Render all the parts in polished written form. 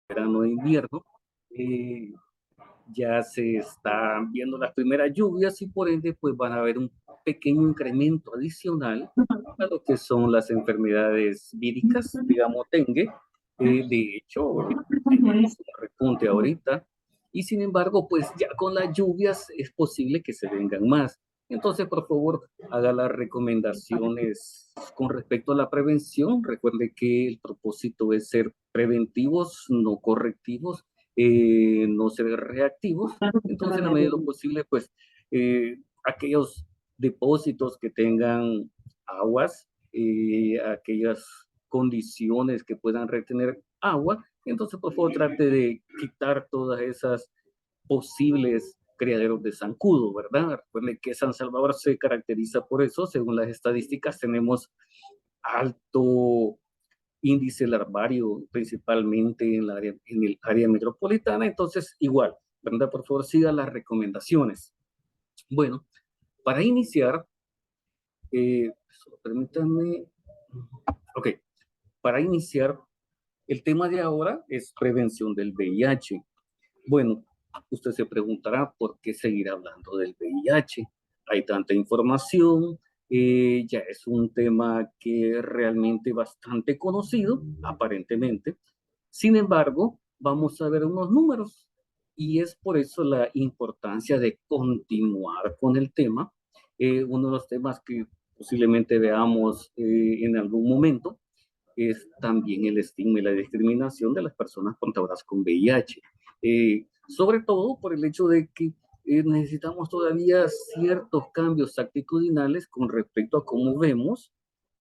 verano e invierno, eh, ya se están viendo las primeras lluvias y por ende pues van a haber un pequeño incremento adicional a lo que son las enfermedades víricas, digamos dengue. De hecho, tenemos un repunte ahorita y sin embargo pues ya con las lluvias es posible que se vengan más. Entonces, por favor, haga las recomendaciones con respecto a la prevención. Recuerde que el propósito es ser preventivos, no correctivos, no ser reactivos. Entonces, en la medida de lo posible, pues aquellos depósitos que tengan aguas, aquellas condiciones que puedan retener agua, entonces por favor trate de quitar todas esas posibles criaderos de zancudo, ¿verdad? Recuerden que San Salvador se caracteriza por eso. Según las estadísticas, tenemos alto índice larvario, principalmente en el área metropolitana. Entonces, igual, ¿verdad? Por favor, siga las recomendaciones. Bueno, para iniciar, solo permítanme, ok, para iniciar, el tema de ahora es prevención del VIH. Bueno, usted se preguntará por qué seguir hablando del VIH. Hay tanta información, ya es un tema que es realmente bastante conocido, aparentemente. Sin embargo, vamos a ver unos números y es por eso la importancia de continuar con el tema. Uno de los temas que posiblemente veamos en algún momento es también el estigma y la discriminación de las personas portadoras con VIH. Sobre todo por el hecho de que necesitamos todavía ciertos cambios actitudinales con respecto a cómo vemos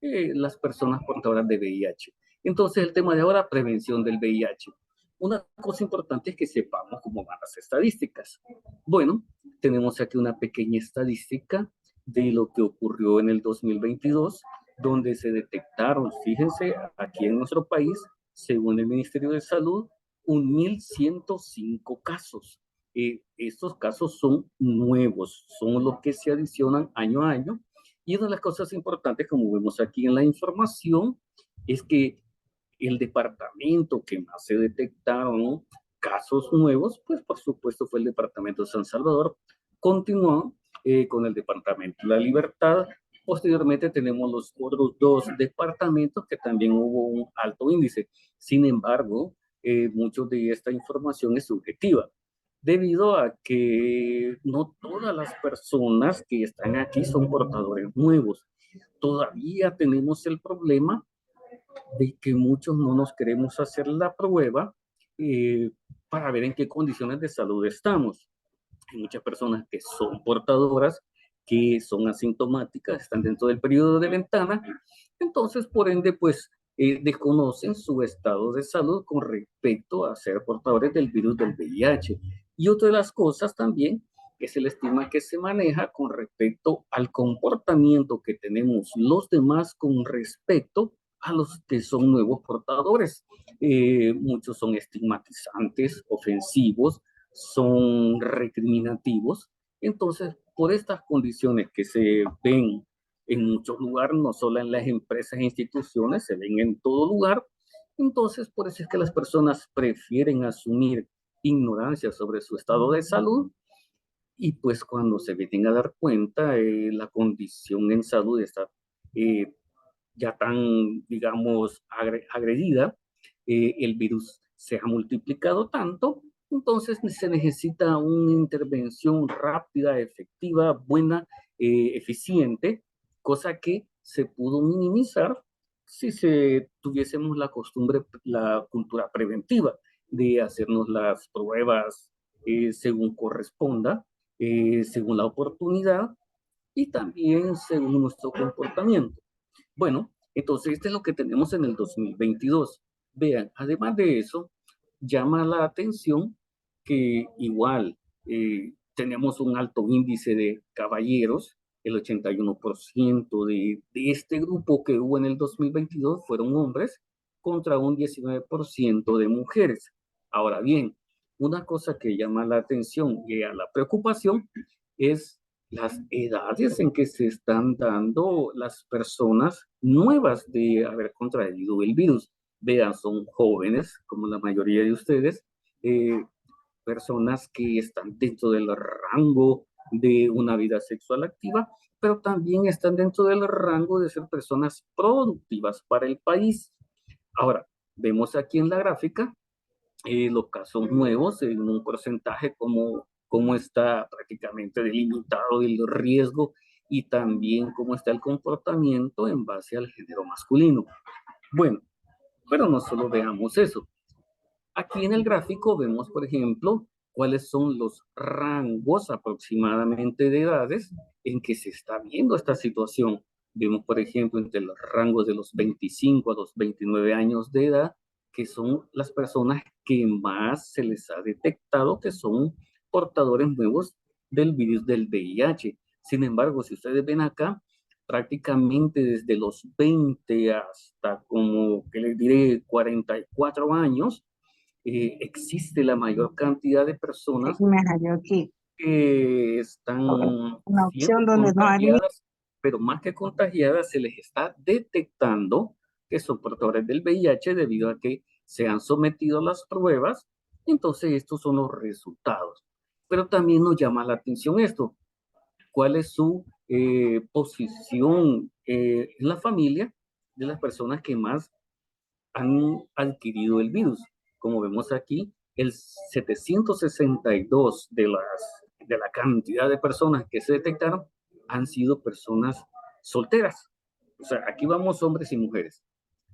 las personas portadoras de VIH. Entonces, el tema de ahora, prevención del VIH. Una cosa importante es que sepamos cómo van las estadísticas. Bueno, tenemos aquí una pequeña estadística de lo que ocurrió en el 2022, donde se detectaron, fíjense, aquí en nuestro país, según el Ministerio de Salud, 1.105 casos. Estos casos son nuevos, son los que se adicionan año a año. Y una de las cosas importantes, como vemos aquí en la información, es que el departamento que más se detectaron casos nuevos, pues por supuesto fue el departamento de San Salvador. Continuó con el departamento de La Libertad. Posteriormente tenemos los otros dos departamentos que también hubo un alto índice. Sin embargo, mucho de esta información es subjetiva, debido a que no todas las personas que están aquí son portadores nuevos. Todavía tenemos el problema de que muchos no nos queremos hacer la prueba eh, para ver en qué condiciones de salud estamos. Hay muchas personas que son portadoras, que son asintomáticas, están dentro del periodo de ventana, entonces por ende pues desconocen su estado de salud con respecto a ser portadores del virus del VIH. Y otra de las cosas también es el estigma que se maneja con respecto al comportamiento que tenemos los demás con respecto a los que son nuevos portadores. Muchos son estigmatizantes, ofensivos, son recriminativos. Entonces, por estas condiciones que se ven en muchos lugares, no solo en las empresas e instituciones, se ven en todo lugar. Entonces, por eso es que las personas prefieren asumir ignorancia sobre su estado de salud y pues cuando se vienen a dar cuenta, la condición en salud está eh, ya tan, digamos, agredida, el virus se ha multiplicado tanto, entonces se necesita una intervención rápida, efectiva, buena, eficiente, cosa que se pudo minimizar si se tuviésemos la costumbre, la cultura preventiva de hacernos las pruebas según corresponda, según la oportunidad y también según nuestro comportamiento. Bueno, entonces esto es lo que tenemos en el 2022. Vean, además de eso, llama la atención que igual tenemos un alto índice de caballeros, el 81% de este grupo que hubo en el 2022 fueron hombres contra un 19% de mujeres. Ahora bien, una cosa que llama la atención y a la preocupación es las edades en que se están dando las personas nuevas de haber contraído el virus. Vean, son jóvenes, como la mayoría de ustedes, eh, personas que están dentro del rango de una vida sexual activa, pero también están dentro del rango de ser personas productivas para el país. Ahora, vemos aquí en la gráfica los casos nuevos en un porcentaje como está prácticamente delimitado el riesgo y también cómo está el comportamiento en base al género masculino. Bueno, pero no solo veamos eso. Aquí en el gráfico vemos, por ejemplo, cuáles son los rangos aproximadamente de edades en que se está viendo esta situación. Vemos, por ejemplo, entre los rangos de los 25 a los 29 años de edad, que son las personas que más se les ha detectado que son portadores nuevos del virus del VIH. Sin embargo, si ustedes ven acá, prácticamente desde los 20 hasta como que les diré 44 años, existe la mayor cantidad de Sí, personas me salió aquí. que están Una opción siendo donde no hay. contagiadas, pero más que contagiadas, se les está detectando que son portadores del VIH debido a que se han sometido a las pruebas. Entonces, estos son los resultados. Pero también nos llama la atención esto. ¿Cuál es su posición en la familia de las personas que más han adquirido el virus? Como vemos aquí, el 762 de la cantidad de personas que se detectaron han sido personas solteras. O sea, aquí vamos hombres y mujeres,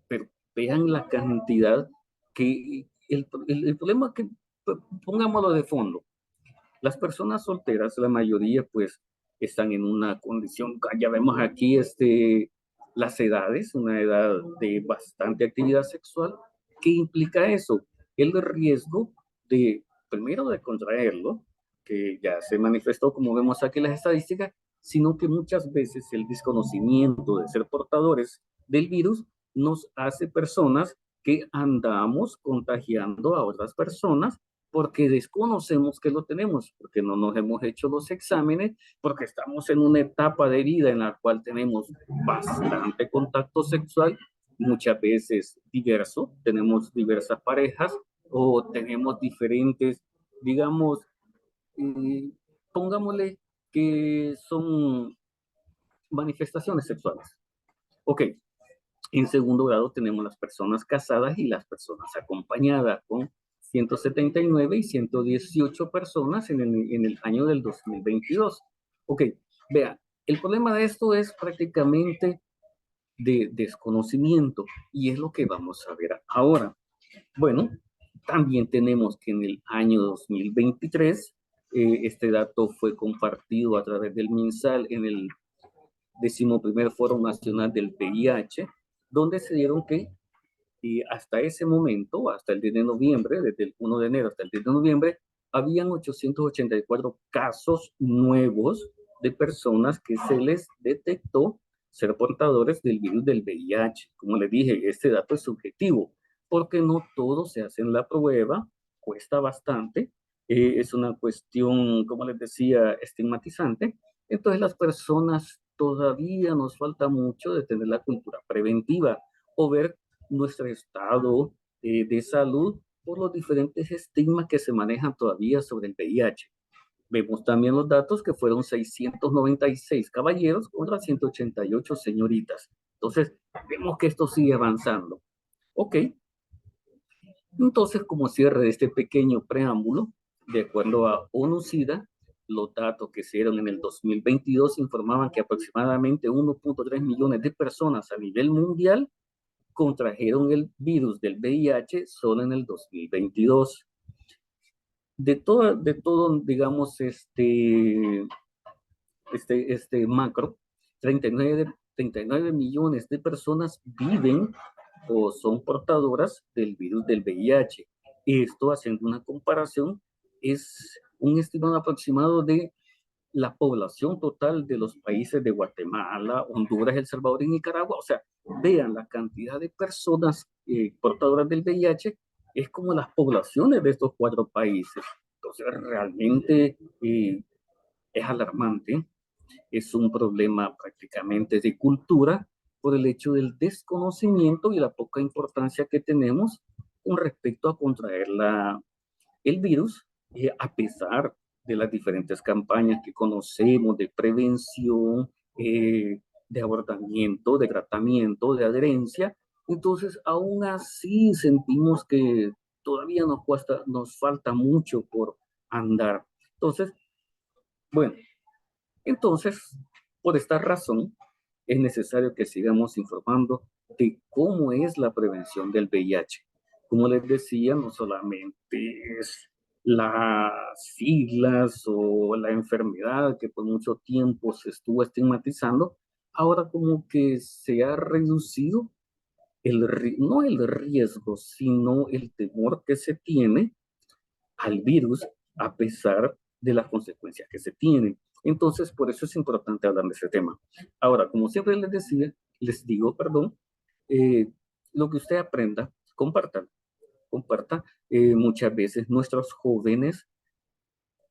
pero vean la cantidad que el problema que, pongámoslo de fondo, las personas solteras, la mayoría pues están en una condición, ya vemos aquí las edades, una edad de bastante actividad sexual. ¿Qué implica eso? El riesgo de, primero, de contraerlo, que ya se manifestó como vemos aquí en las estadísticas, sino que muchas veces el desconocimiento de ser portadores del virus nos hace personas que andamos contagiando a otras personas porque desconocemos que lo tenemos, porque no nos hemos hecho los exámenes, porque estamos en una etapa de vida en la cual tenemos bastante contacto sexual, muchas veces diverso, tenemos diversas parejas o tenemos diferentes, digamos, eh, pongámosle que son manifestaciones sexuales. Ok, en segundo grado tenemos las personas casadas y las personas acompañadas con 179 y 118 personas en el año del 2022. Ok, vea, el problema de esto es prácticamente de desconocimiento y es lo que vamos a ver ahora. Bueno, también tenemos que en el año 2023, este dato fue compartido a través del MinSal en el 11º Foro Nacional del VIH, donde se dieron que hasta ese momento, hasta el 10 de noviembre, desde el 1 de enero hasta el 10 de noviembre, habían 884 casos nuevos de personas que se les detectó ser portadores del virus del VIH. Como les dije, este dato es subjetivo, porque no todos se hacen la prueba, cuesta bastante, es una cuestión, como les decía, estigmatizante. Entonces las personas todavía nos falta mucho de tener la cultura preventiva o ver nuestro estado de salud por los diferentes estigmas que se manejan todavía sobre el VIH. Vemos también los datos que fueron 696 caballeros contra 188 señoritas. Entonces, vemos que esto sigue avanzando. Ok, entonces como cierre de este pequeño preámbulo, de acuerdo a ONU-SIDA, los datos que se dieron en el 2022 informaban que aproximadamente 1.3 millones de personas a nivel mundial contrajeron el virus del VIH solo en el 2022. Digamos, macro, 39 millones de personas viven o son portadoras del virus del VIH. Esto, haciendo una comparación, es un estimado aproximado de la población total de los países de Guatemala, Honduras, El Salvador y Nicaragua. O sea, vean la cantidad de personas portadoras del VIH, es como las poblaciones de estos 4 países. Entonces, realmente es alarmante, es un problema prácticamente de cultura por el hecho del desconocimiento y la poca importancia que tenemos con respecto a contraer el virus, a pesar de las diferentes campañas que conocemos de prevención, de abordamiento, de tratamiento, de adherencia. Entonces, aún así sentimos que todavía nos falta mucho por andar. Entonces, bueno, entonces, por esta razón, es necesario que sigamos informando de cómo es la prevención del VIH. Como les decía, no solamente es las siglas o la enfermedad que por mucho tiempo se estuvo estigmatizando, ahora como que se ha reducido no el riesgo, sino el temor que se tiene al virus a pesar de las consecuencias que se tienen. Entonces, por eso es importante hablar de ese tema. Ahora, como siempre les digo, perdón, eh, lo que usted aprenda, comparta. Muchas veces nuestros jóvenes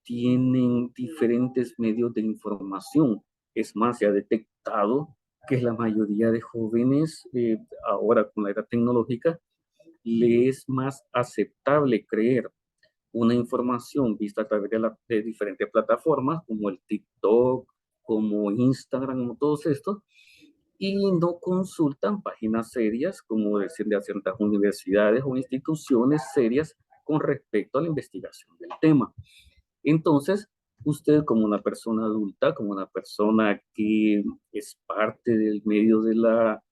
tienen diferentes medios de información. Es más, se ha detectado que la mayoría de jóvenes, ahora con la era tecnológica, le es más aceptable creer una información vista a través de diferentes plataformas como el TikTok, como Instagram, como todos estos, y no consultan páginas serias, como decir, de ciertas universidades o instituciones serias con respecto a la investigación del tema. Entonces, usted como una persona adulta, como una persona que es parte del medio de la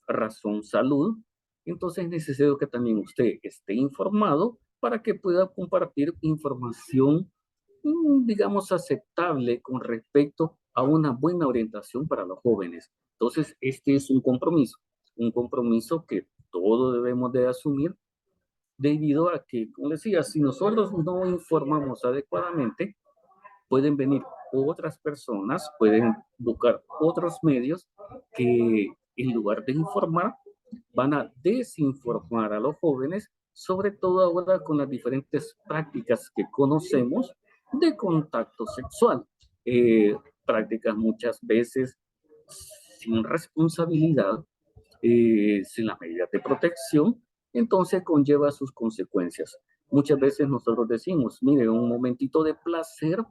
razón salud, entonces es necesario que también usted esté informado para que pueda compartir información, digamos, aceptable con respecto a una buena orientación para los jóvenes. Entonces, este es un compromiso que todos debemos de asumir debido a que, como decía, si nosotros no informamos adecuadamente, pueden venir otras personas, pueden buscar otros medios que en lugar de informar, van a desinformar a los jóvenes, sobre todo ahora con las diferentes prácticas que conocemos de contacto sexual. Prácticas muchas veces sin responsabilidad, sin las medidas de protección, entonces conlleva sus consecuencias. Muchas veces nosotros decimos, mire, un momentito de placer,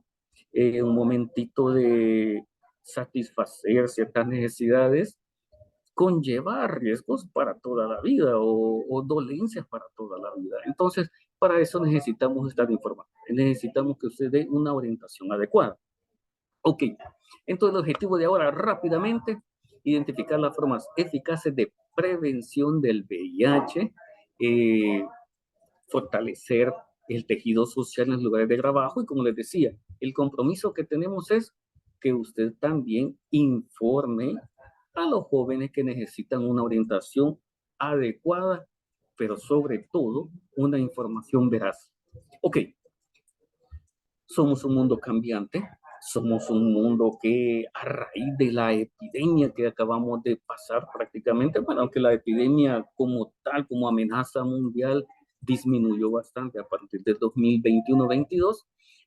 un momentito de satisfacer ciertas necesidades, conlleva riesgos para toda la vida o dolencias para toda la vida. Entonces, para eso necesitamos estar informados, necesitamos que usted dé una orientación adecuada. Ok, entonces el objetivo de ahora rápidamente, identificar las formas eficaces de prevención del VIH, eh, fortalecer el tejido social en los lugares de trabajo y como les decía, el compromiso que tenemos es que usted también informe a los jóvenes que necesitan una orientación adecuada, pero sobre todo una información veraz. Ok, somos un mundo cambiante, somos un mundo que a raíz de la epidemia que acabamos de pasar prácticamente, bueno, aunque la epidemia como tal, como amenaza mundial, disminuyó bastante a partir del 2021-22,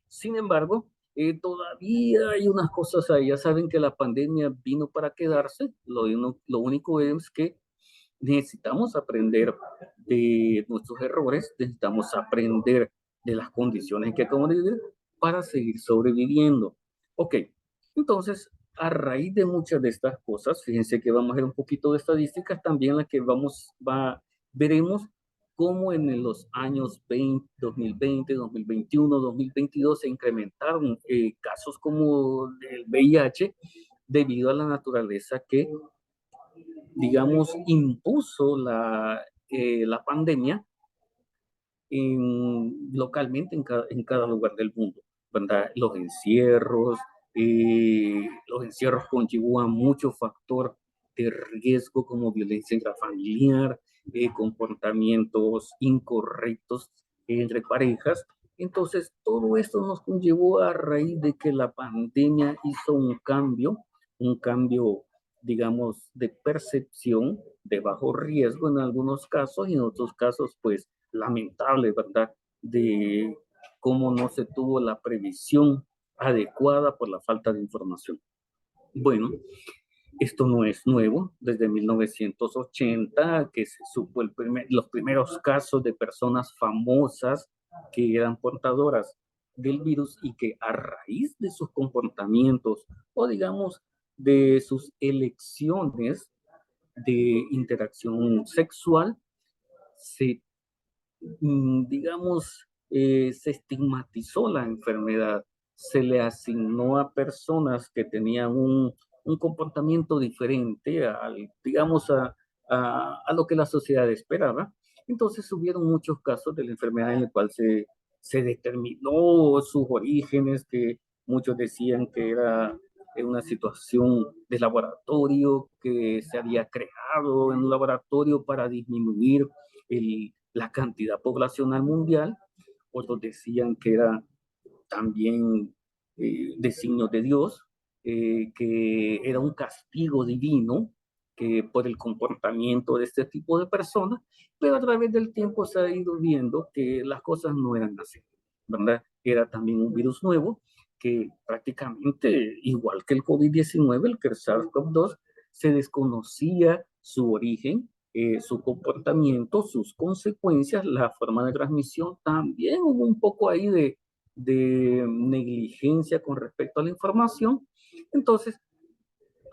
sin embargo, todavía hay unas cosas ahí, ya saben que la pandemia vino para quedarse, lo único es que necesitamos aprender de nuestros errores, necesitamos aprender de las condiciones que acabamos de vivir para seguir sobreviviendo. Ok, entonces, a raíz de muchas de estas cosas, fíjense que vamos a ver un poquito de estadísticas también, las que veremos cómo en los años 2020, 2021, 2022 se incrementaron casos como el VIH debido a la naturaleza que digamos, impuso la pandemia localmente en cada lugar del mundo, ¿verdad? Los encierros conllevan mucho factor de riesgo como violencia intrafamiliar, comportamientos incorrectos entre parejas. Entonces, todo esto nos conllevó a raíz de que la pandemia hizo un cambio, digamos, de percepción de bajo riesgo en algunos casos y en otros casos, pues, lamentable, ¿verdad? De cómo no se tuvo la previsión adecuada por la falta de información. Bueno, Esto no es nuevo, desde 1980 que se supo los primeros casos de personas famosas que eran portadoras del virus y que a raíz de sus comportamientos o digamos de sus elecciones de interacción sexual, se, digamos, se estigmatizó la enfermedad, se le asignó a personas que tenían un comportamiento diferente al, digamos, a lo que la sociedad esperaba. Entonces hubieron muchos casos de la enfermedad en el cual se determinó sus orígenes, que muchos decían que era en una situación de laboratorio, que se había creado en un laboratorio para disminuir la cantidad poblacional mundial. Otros decían que era también designio de Dios, que era un castigo divino que por el comportamiento de este tipo de personas, pero a través del tiempo se ha ido viendo que las cosas no eran así, ¿verdad? Era también un virus nuevo que prácticamente, igual que el COVID-19, el SARS-CoV-2, se desconocía su origen, su comportamiento, sus consecuencias, la forma de transmisión. También hubo un poco ahí de negligencia con respecto a la información. Entonces,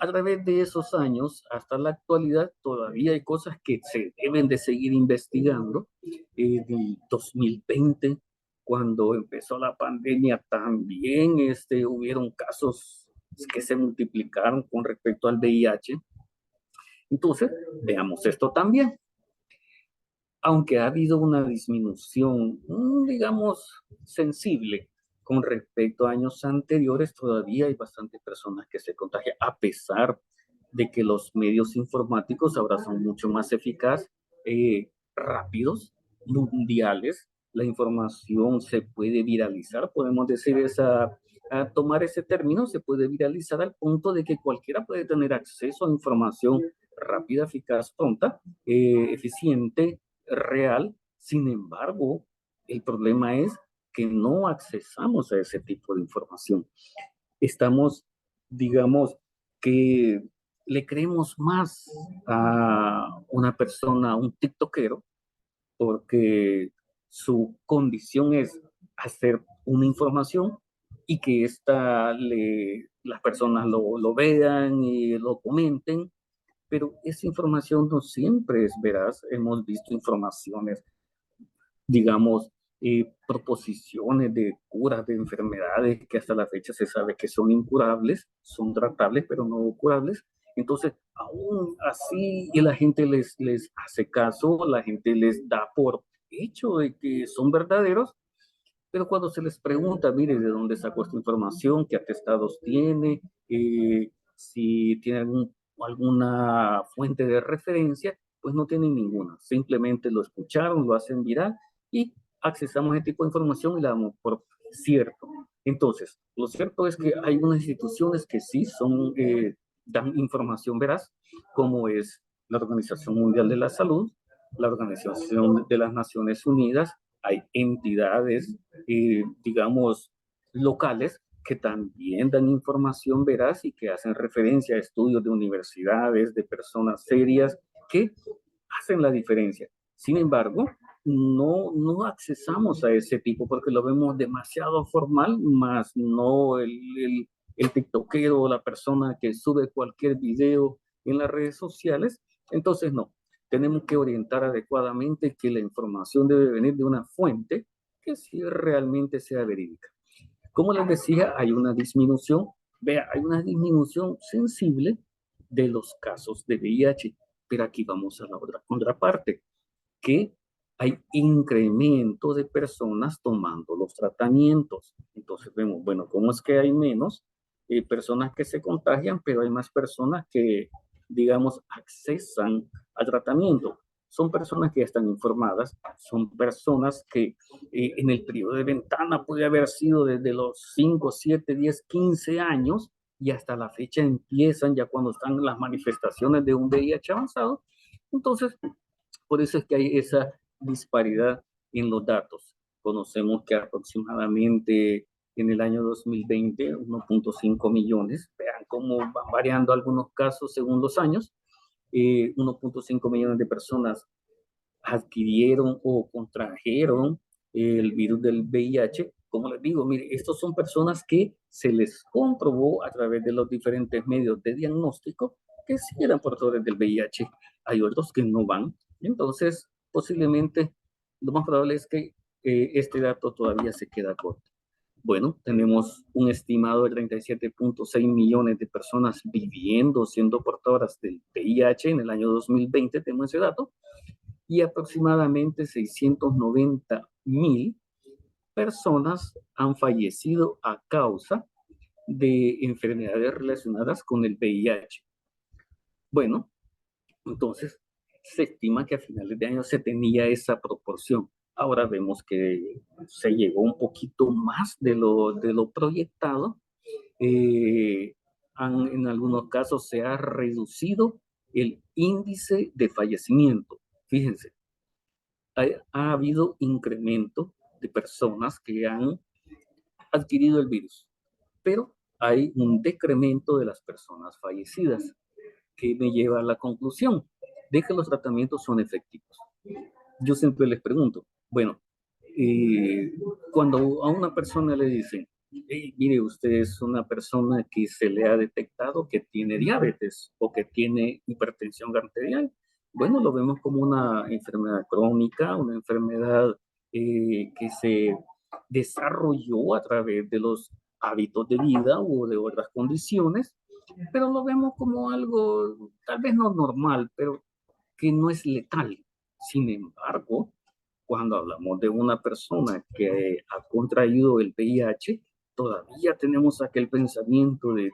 a través de esos años hasta la actualidad, todavía hay cosas que se deben de seguir investigando. En 2020, cuando empezó la pandemia, también hubieron casos que se multiplicaron con respecto al VIH. Entonces, veamos esto también. Aunque ha habido una disminución, digamos, sensible con respecto a años anteriores, todavía hay bastantes personas que se contagian, a pesar de que los medios informáticos ahora son mucho más eficaces, rápidos, mundiales. La información se puede viralizar, podemos decir a tomar ese término, se puede viralizar al punto de que cualquiera puede tener acceso a información rápida, eficaz, pronta, eficiente, real. Sin embargo, el problema es que no accesamos a ese tipo de información. Estamos, digamos, que le creemos más a una persona, a un tiktokero, porque su condición es hacer una información y que las personas lo vean y lo comenten, pero esa información no siempre es veraz. Hemos visto informaciones, digamos, proposiciones de curas de enfermedades que hasta la fecha se sabe que son incurables, son tratables, pero no curables. Entonces, aún así, y la gente les hace caso, la gente les da por hecho de que son verdaderos, pero cuando se les pregunta, mire, ¿de dónde sacó esta información? ¿Qué atestados tiene? Si tiene alguna fuente de referencia, pues no tienen ninguna. Simplemente lo escucharon, lo hacen viral y accesamos a ese tipo de información y la damos por cierto. Entonces, lo cierto es que hay unas instituciones que sí dan información veraz, como es la Organización Mundial de la Salud, la Organización de las Naciones Unidas. Hay entidades, digamos, locales que también dan información veraz y que hacen referencia a estudios de universidades, de personas serias que hacen la diferencia. Sin embargo, no accesamos a ese tipo porque lo vemos demasiado formal, más no el tiktokero o la persona que sube cualquier video en las redes sociales. Entonces, no, tenemos que orientar adecuadamente que la información debe venir de una fuente que sí realmente sea verídica. Como les decía, hay una disminución, vea, hay una disminución sensible de los casos de VIH, pero aquí vamos a la otra contraparte, que hay incremento de personas tomando los tratamientos. Entonces vemos, bueno, ¿cómo es que hay menos personas que se contagian, pero hay más personas que, digamos, accesan al tratamiento? Son personas que ya están informadas, son personas que en el periodo de ventana puede haber sido desde los 5, 7, 10, 15 años y hasta la fecha empiezan ya cuando están las manifestaciones de un VIH avanzado. Entonces, por eso es que hay esa disparidad en los datos. Conocemos que aproximadamente en el año 2020, 1.5 millones. Vean cómo van variando algunos casos según los años. 1.5 millones de personas adquirieron o contrajeron el virus del VIH. Como les digo, mire, estos son personas que se les comprobó a través de los diferentes medios de diagnóstico que sí eran portadores del VIH. Hay otros que no van. Entonces, posiblemente lo más probable es que este dato todavía se queda corto. Bueno, tenemos un estimado de 37.6 millones de personas viviendo, siendo portadoras del VIH en el año 2020, tenemos ese dato, y aproximadamente 690.000 personas han fallecido a causa de enfermedades relacionadas con el VIH. Bueno, entonces se estima que a finales de año se tenía esa proporción. Ahora vemos que se llegó un poquito más de lo proyectado. En algunos casos se ha reducido el índice de fallecimiento. Fíjense, ha habido incremento de personas que han adquirido el virus, pero hay un decremento de las personas fallecidas, que me lleva a la conclusión de que los tratamientos son efectivos. Yo siempre les pregunto, bueno, cuando a una persona le dicen, hey, mire, usted es una persona que se le ha detectado que tiene diabetes o que tiene hipertensión arterial, bueno, lo vemos como una enfermedad crónica, una enfermedad que se desarrolló a través de los hábitos de vida o de otras condiciones, pero lo vemos como algo tal vez no normal, pero que no es letal. Sin embargo, cuando hablamos de una persona que ha contraído el VIH, todavía tenemos aquel pensamiento de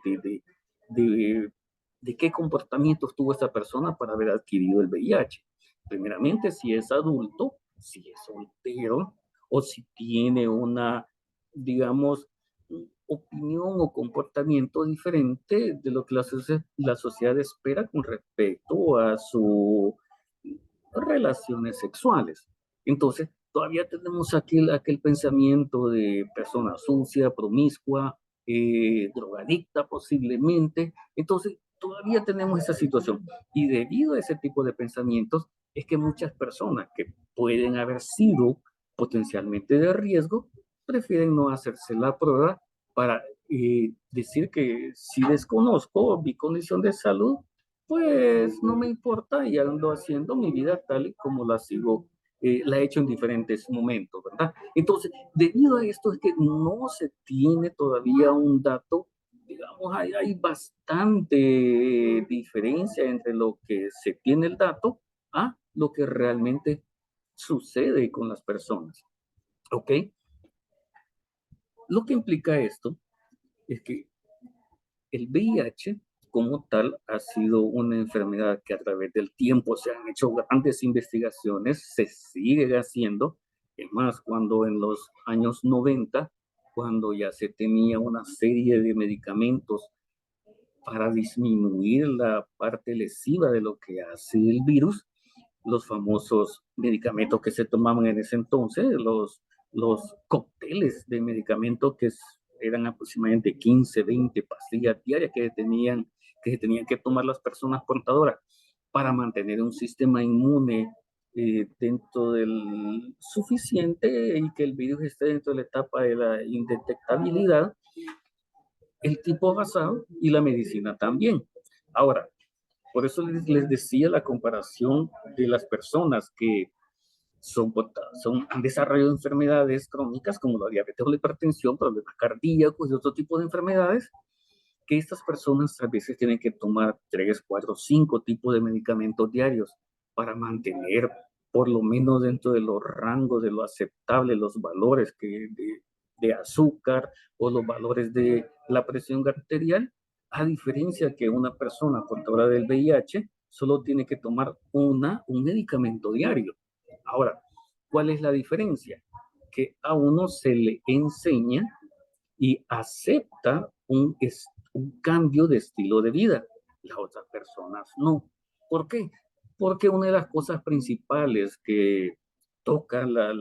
qué comportamientos tuvo esta persona para haber adquirido el VIH. Primeramente, si es adulto, si es soltero, o si tiene una, digamos, opinión o comportamiento diferente de lo que la sociedad espera con respecto a sus relaciones sexuales. Entonces, todavía tenemos aquel pensamiento de persona sucia, promiscua, drogadicta posiblemente. Entonces, todavía tenemos esa situación. Y debido a ese tipo de pensamientos, es que muchas personas que pueden haber sido potencialmente de riesgo, prefieren no hacerse la prueba para decir que si desconozco mi condición de salud, pues no me importa y ando haciendo mi vida tal y como la sigo, la he hecho en diferentes momentos, ¿verdad? Entonces, debido a esto es que no se tiene todavía un dato, digamos, hay bastante diferencia entre lo que se tiene el dato a lo que realmente sucede con las personas, ¿ok? Lo que implica esto es que el VIH como tal ha sido una enfermedad que a través del tiempo se han hecho grandes investigaciones, se sigue haciendo. Es más, cuando en los años 90, cuando ya se tenía una serie de medicamentos para disminuir la parte lesiva de lo que hace el virus, los famosos medicamentos que se tomaban en ese entonces, los cócteles de medicamentos eran aproximadamente 15, 20 pastillas diarias que se tenían que tomar las personas portadoras para mantener un sistema inmune dentro del suficiente y que el virus esté dentro de la etapa de la indetectabilidad, el tipo basal y la medicina también. Ahora, por eso les decía la comparación de las personas que han desarrollado enfermedades crónicas como la diabetes o la hipertensión, problemas cardíacos y otro tipo de enfermedades, que estas personas a veces tienen que tomar 3, 4, 5 tipos de medicamentos diarios para mantener por lo menos dentro de los rangos de lo aceptable los valores de azúcar o los valores de la presión arterial, a diferencia que una persona portadora del VIH solo tiene que tomar un medicamento diario. Ahora, ¿cuál es la diferencia? Que a uno se le enseña y acepta un cambio de estilo de vida. Las otras personas no. ¿Por qué? Porque una de las cosas principales que tocan las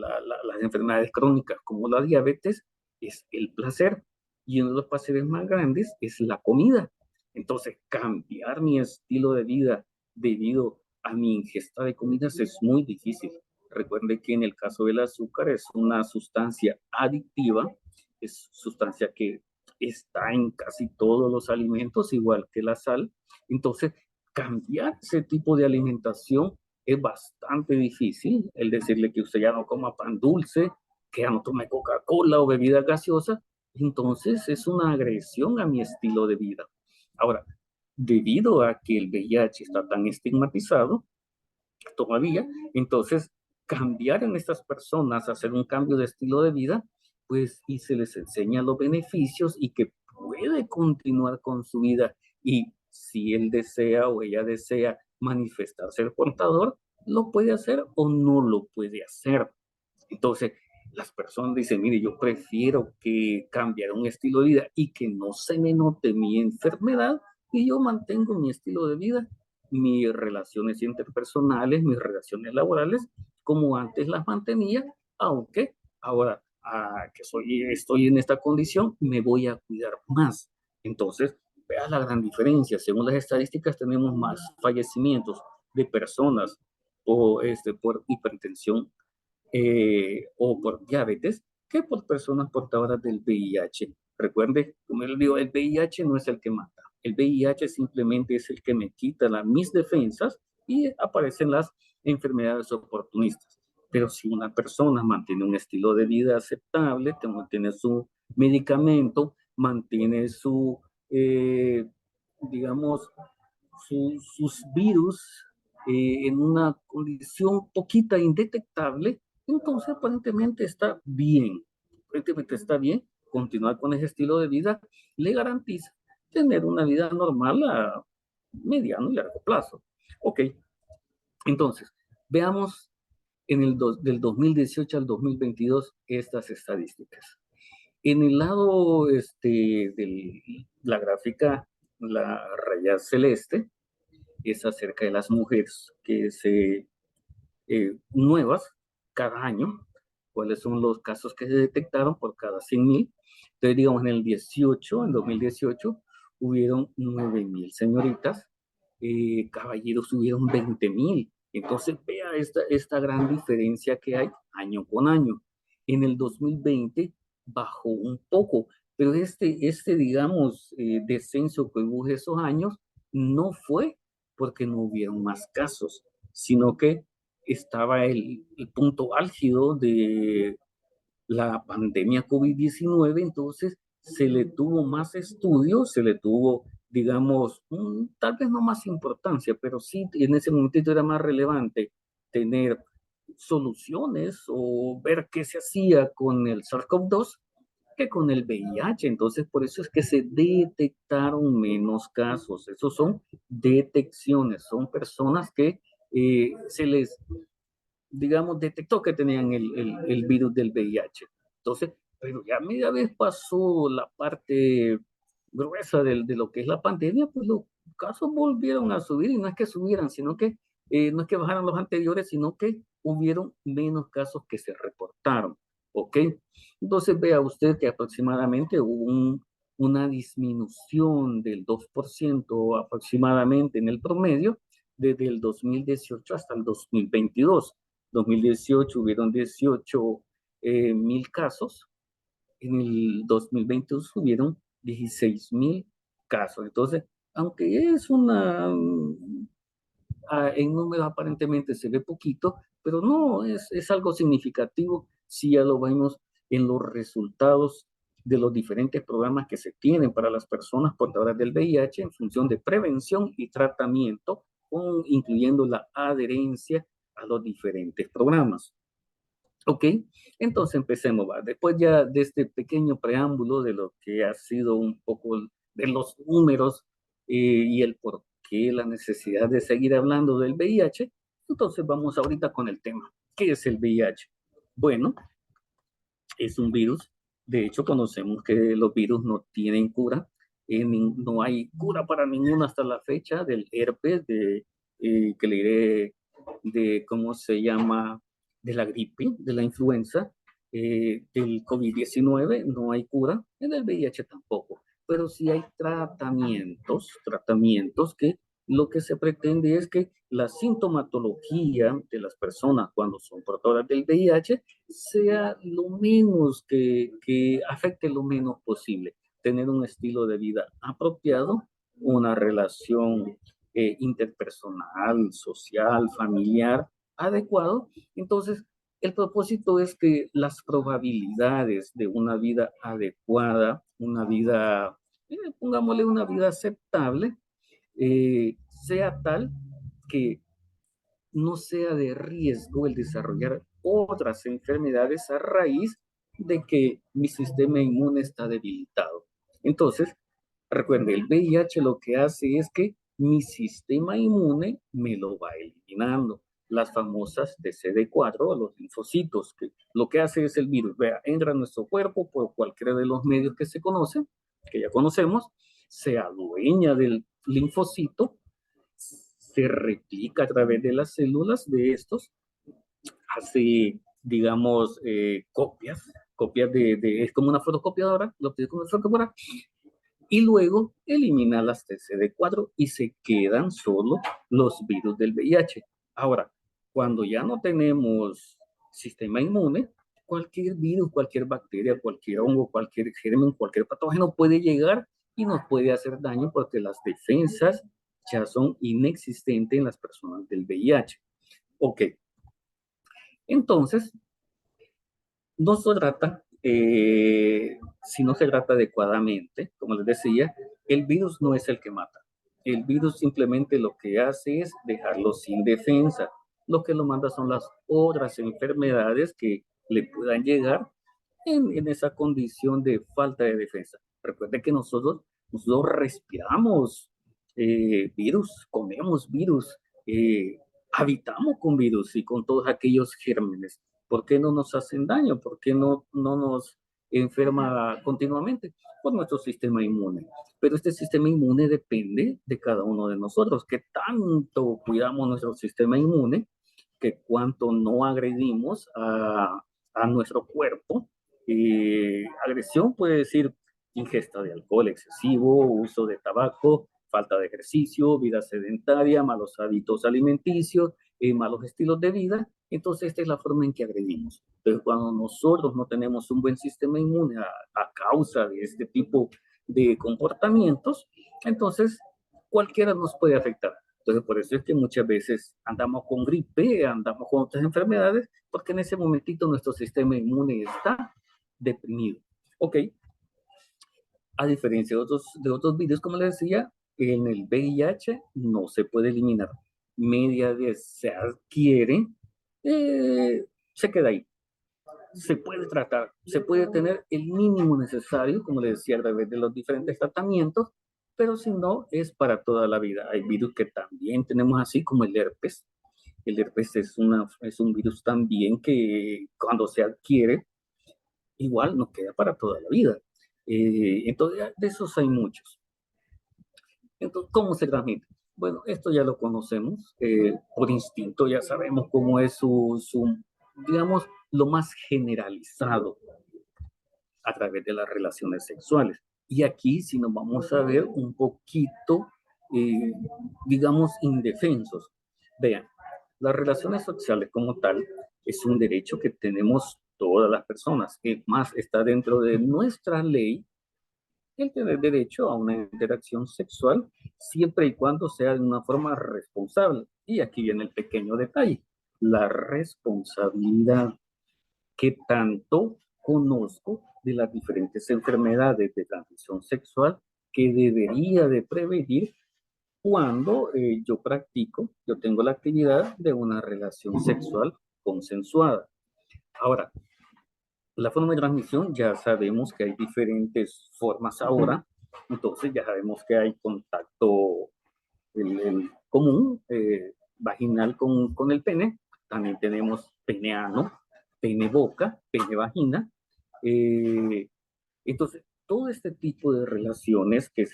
enfermedades crónicas como la diabetes es el placer. Y uno de los placeres más grandes es la comida. Entonces, cambiar mi estilo de vida debido a mi ingesta de comidas es muy difícil. Recuerde que en el caso del azúcar es una sustancia adictiva, es sustancia que está en casi todos los alimentos, igual que la sal. Entonces, cambiar ese tipo de alimentación es bastante difícil. El decirle que usted ya no coma pan dulce, que ya no tome Coca-Cola o bebida gaseosa, entonces es una agresión a mi estilo de vida. Ahora, debido a que el VIH está tan estigmatizado todavía, entonces cambiar en estas personas, hacer un cambio de estilo de vida, pues y se les enseña los beneficios y que puede continuar con su vida y si él desea o ella desea manifestarse el portador, lo puede hacer o no lo puede hacer. Entonces, las personas dicen, mire, yo prefiero que cambiar un estilo de vida y que no se me note mi enfermedad y yo mantengo mi estilo de vida, mis relaciones interpersonales, mis relaciones laborales, como antes las mantenía, aunque ahora que estoy en esta condición, me voy a cuidar más. Entonces, vea la gran diferencia. Según las estadísticas, tenemos más fallecimientos de personas por hipertensión o por diabetes que por personas portadoras del VIH. Recuerde, como les digo, el VIH no es el que mata. El VIH simplemente es el que me quita mis defensas y aparecen las enfermedades oportunistas. Pero si una persona mantiene un estilo de vida aceptable, mantiene su medicamento, mantiene digamos, sus virus en una condición poquita indetectable, entonces aparentemente está bien. Aparentemente está bien. Continuar con ese estilo de vida le garantiza tener una vida normal a mediano y largo plazo. Ok, entonces, veamos del 2018 al 2022 estas estadísticas. En el lado de la gráfica, la raya celeste, es acerca de las mujeres nuevas cada año, cuáles son los casos que se detectaron por cada 100,000. Entonces, digamos, en 2018, hubieron 9,000 señoritas, caballeros hubieron 20,000. Entonces, vea esta gran diferencia que hay año con año. En el 2020 bajó un poco, pero digamos, descenso que hubo esos años no fue porque no hubieron más casos, sino que estaba el punto álgido de la pandemia COVID-19, entonces se le tuvo más estudios, se le tuvo, digamos, tal vez no más importancia, pero sí en ese momento era más relevante tener soluciones o ver qué se hacía con el SARS-CoV-2 que con el VIH. Entonces, por eso es que se detectaron menos casos. Esos son detecciones, son personas que se les, digamos, detectó que tenían el virus del VIH. Entonces, pero ya a media vez pasó la parte gruesa de lo que es la pandemia, pues los casos volvieron a subir y no es que subieran, sino que no es que bajaran los anteriores, sino que hubieron menos casos que se reportaron. ¿Ok? Entonces vea usted que aproximadamente hubo una disminución del 2% aproximadamente en el promedio desde el 2018 hasta el 2022. 2018 hubieron 18,000 casos, en el 2022 hubieron 16,000 casos. Entonces, aunque es en números aparentemente se ve poquito, pero no, es algo significativo si ya lo vemos en los resultados de los diferentes programas que se tienen para las personas portadoras del VIH en función de prevención y tratamiento, incluyendo la adherencia a los diferentes programas. Ok, entonces empecemos, ¿va? Después ya de este pequeño preámbulo de lo que ha sido un poco de los números y el por qué la necesidad de seguir hablando del VIH, entonces vamos ahorita con el tema. ¿Qué es el VIH? Bueno, es un virus. De hecho, conocemos que los virus no tienen cura. No hay cura para ninguno hasta la fecha del herpes, que le diré de cómo se llama, de la gripe, de la influenza. del COVID-19, no hay cura, en el VIH tampoco, pero sí hay tratamientos que lo que se pretende es que la sintomatología de las personas cuando son portadoras del VIH sea lo menos que afecte lo menos posible. Tener un estilo de vida apropiado, una relación interpersonal, social, familiar adecuado. Entonces, el propósito es que las probabilidades de una vida adecuada, una vida, pongámosle una vida aceptable, sea tal que no sea de riesgo el desarrollar otras enfermedades a raíz de que mi sistema inmune está debilitado. Entonces, recuerde, el VIH lo que hace es que mi sistema inmune me lo va eliminando. Las famosas de CD4, los linfocitos, que lo que hace es el virus, vea, entra a nuestro cuerpo por cualquiera de los medios que se conocen, que ya conocemos, se adueña del linfocito, se replica a través de las células de estos, hace, digamos, copias es como una fotocopiadora, lo que es como una fotocopiadora, y luego elimina las TCD4 y se quedan solo los virus del VIH. Ahora, cuando ya no tenemos sistema inmune, cualquier virus, cualquier bacteria, cualquier hongo, cualquier germen, cualquier patógeno puede llegar y nos puede hacer daño porque las defensas ya son inexistentes en las personas del VIH. Ok, entonces, no se trata, si no se trata adecuadamente, como les decía, el virus no es el que mata. El virus simplemente lo que hace es dejarlo sin defensa. Lo que lo manda son las otras enfermedades que le puedan llegar en esa condición de falta de defensa. Recuerden que nosotros respiramos virus, comemos virus, habitamos con virus y con todos aquellos gérmenes. ¿Por qué no nos hacen daño? ¿Por qué no nos enferma continuamente? Por nuestro sistema inmune. Pero este sistema inmune depende de cada uno de nosotros, que tanto cuidamos nuestro sistema inmune, que cuánto no agredimos a nuestro cuerpo. Agresión puede decir ingesta de alcohol excesivo, uso de tabaco, falta de ejercicio, vida sedentaria, malos hábitos alimenticios, malos estilos de vida. Entonces, esta es la forma en que agredimos. Entonces, cuando nosotros no tenemos un buen sistema inmune a causa de este tipo de comportamientos, entonces cualquiera nos puede afectar. Entonces, por eso es que muchas veces andamos con gripe, andamos con otras enfermedades, porque en ese momentito nuestro sistema inmune está deprimido. Ok, a diferencia de otros virus, como les decía, en el VIH no se puede eliminar. Media vez se adquiere, se queda ahí. Se puede tratar, se puede tener el mínimo necesario, como les decía, a través de los diferentes tratamientos, pero si no, es para toda la vida. Hay virus que también tenemos así, como el herpes. El herpes es un virus también que cuando se adquiere, igual nos queda para toda la vida. Entonces, de esos hay muchos. Entonces, ¿cómo se transmite? Bueno, esto ya lo conocemos, por instinto ya sabemos cómo es digamos, lo más generalizado a través de las relaciones sexuales. Y aquí, si nos vamos a ver un poquito, eh, digamos, indefensos. Vean, las relaciones sexuales como tal es un derecho que tenemos todas las personas. Es más, está dentro de nuestra ley el tener derecho a una interacción sexual siempre y cuando sea de una forma responsable. Y aquí viene el pequeño detalle, la responsabilidad que tanto conozco de las diferentes enfermedades de transmisión sexual que debería de prevenir cuando yo tengo la actividad de una relación sexual consensuada. Ahora, la forma de transmisión ya sabemos que hay diferentes formas ahora, entonces ya sabemos que hay contacto el común, vaginal con el pene, también tenemos pene ano, pene boca, pene vagina, entonces todo este tipo de relaciones que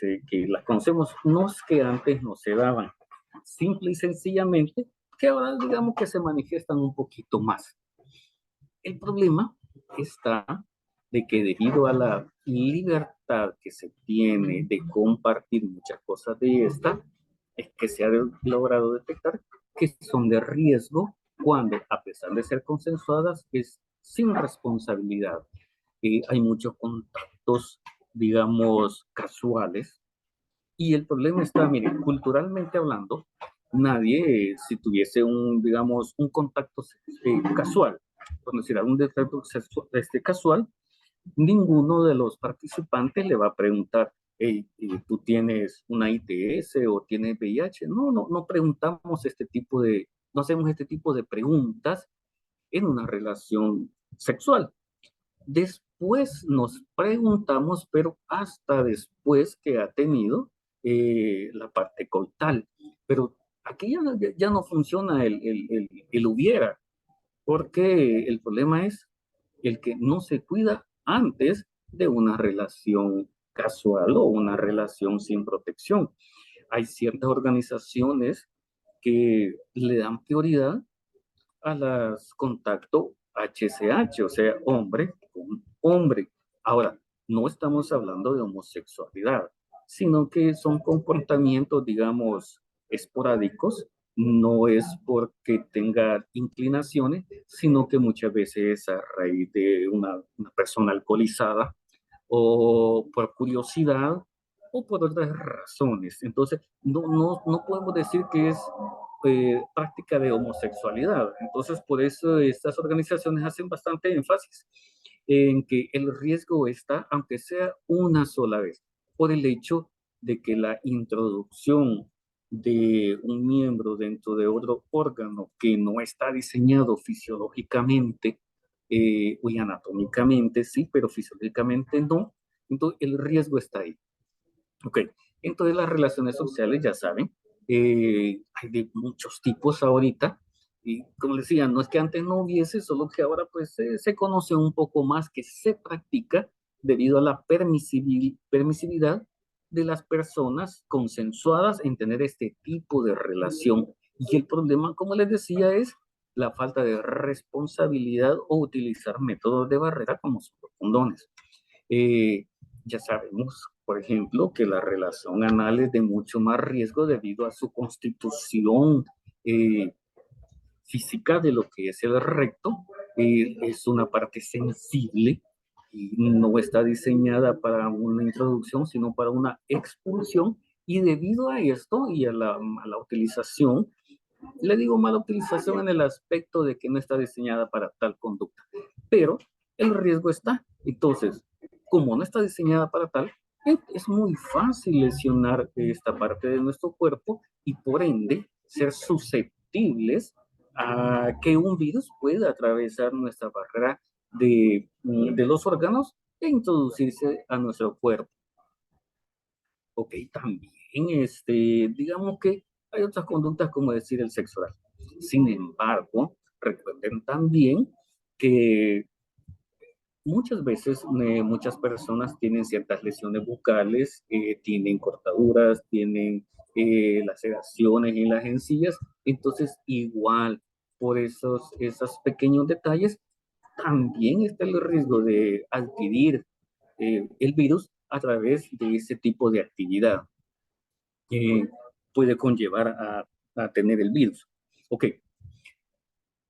las conocemos, no es que antes no se daban, simple y sencillamente que ahora digamos que se manifiestan un poquito más. El problema está de que debido a la libertad que se tiene de compartir muchas cosas de esta, es que se ha logrado detectar que son de riesgo cuando, a pesar de ser consensuadas, es sin responsabilidad. Hay muchos contactos, digamos, casuales. Y el problema está, miren, culturalmente hablando, nadie, si tuviese un, digamos, un contacto casual, por decir, un contacto casual, ninguno de los participantes le va a preguntar, hey, ¿tú tienes una ITS o tienes VIH? No, no, no preguntamos este tipo de, no hacemos este tipo de preguntas en una relación sexual. Después nos preguntamos, pero hasta después que ha tenido la parte coital. Pero aquí ya no funciona el hubiera, porque el problema es el que no se cuida antes de una relación casual o una relación sin protección. Hay ciertas organizaciones que le dan prioridad a las contacto HCH, o sea, hombre con hombre. Ahora, no estamos hablando de homosexualidad, sino que son comportamientos, digamos, esporádicos. No es porque tenga inclinaciones, sino que muchas veces es a raíz de una persona alcoholizada o por curiosidad o por otras razones. Entonces, no podemos decir que es práctica de homosexualidad. Entonces, por eso estas organizaciones hacen bastante énfasis en que el riesgo está, aunque sea una sola vez, por el hecho de que la introducción de un miembro dentro de otro órgano que no está diseñado fisiológicamente y anatómicamente, sí, pero fisiológicamente no, entonces el riesgo está ahí. Ok, entonces las relaciones sociales, ya saben, hay de muchos tipos ahorita. Y como les decía, no es que antes no hubiese, solo que ahora pues se conoce un poco más, que se practica debido a la permisividad de las personas consensuadas en tener este tipo de relación. Y el problema, como les decía, es la falta de responsabilidad o utilizar métodos de barrera como son los condones. Eh, ya sabemos, por ejemplo, que la relación anal es de mucho más riesgo debido a su constitución eh, física de lo que es el recto. Es una parte sensible y no está diseñada para una introducción, sino para una expulsión. Y debido a esto y a la utilización, le digo mala utilización en el aspecto de que no está diseñada para tal conducta, pero el riesgo está. Entonces, como no está diseñada para tal, es muy fácil lesionar esta parte de nuestro cuerpo y por ende ser susceptibles a que un virus pueda atravesar nuestra barrera de los órganos e introducirse a nuestro cuerpo. Ok, también, digamos que hay otras conductas como decir el sexo oral. Sin embargo, recuerden también que muchas veces muchas personas tienen ciertas lesiones bucales, tienen cortaduras, tienen laceraciones en las encías, entonces igual por esos pequeños detalles también está el riesgo de adquirir el virus a través de ese tipo de actividad que puede conllevar a tener el virus. Ok,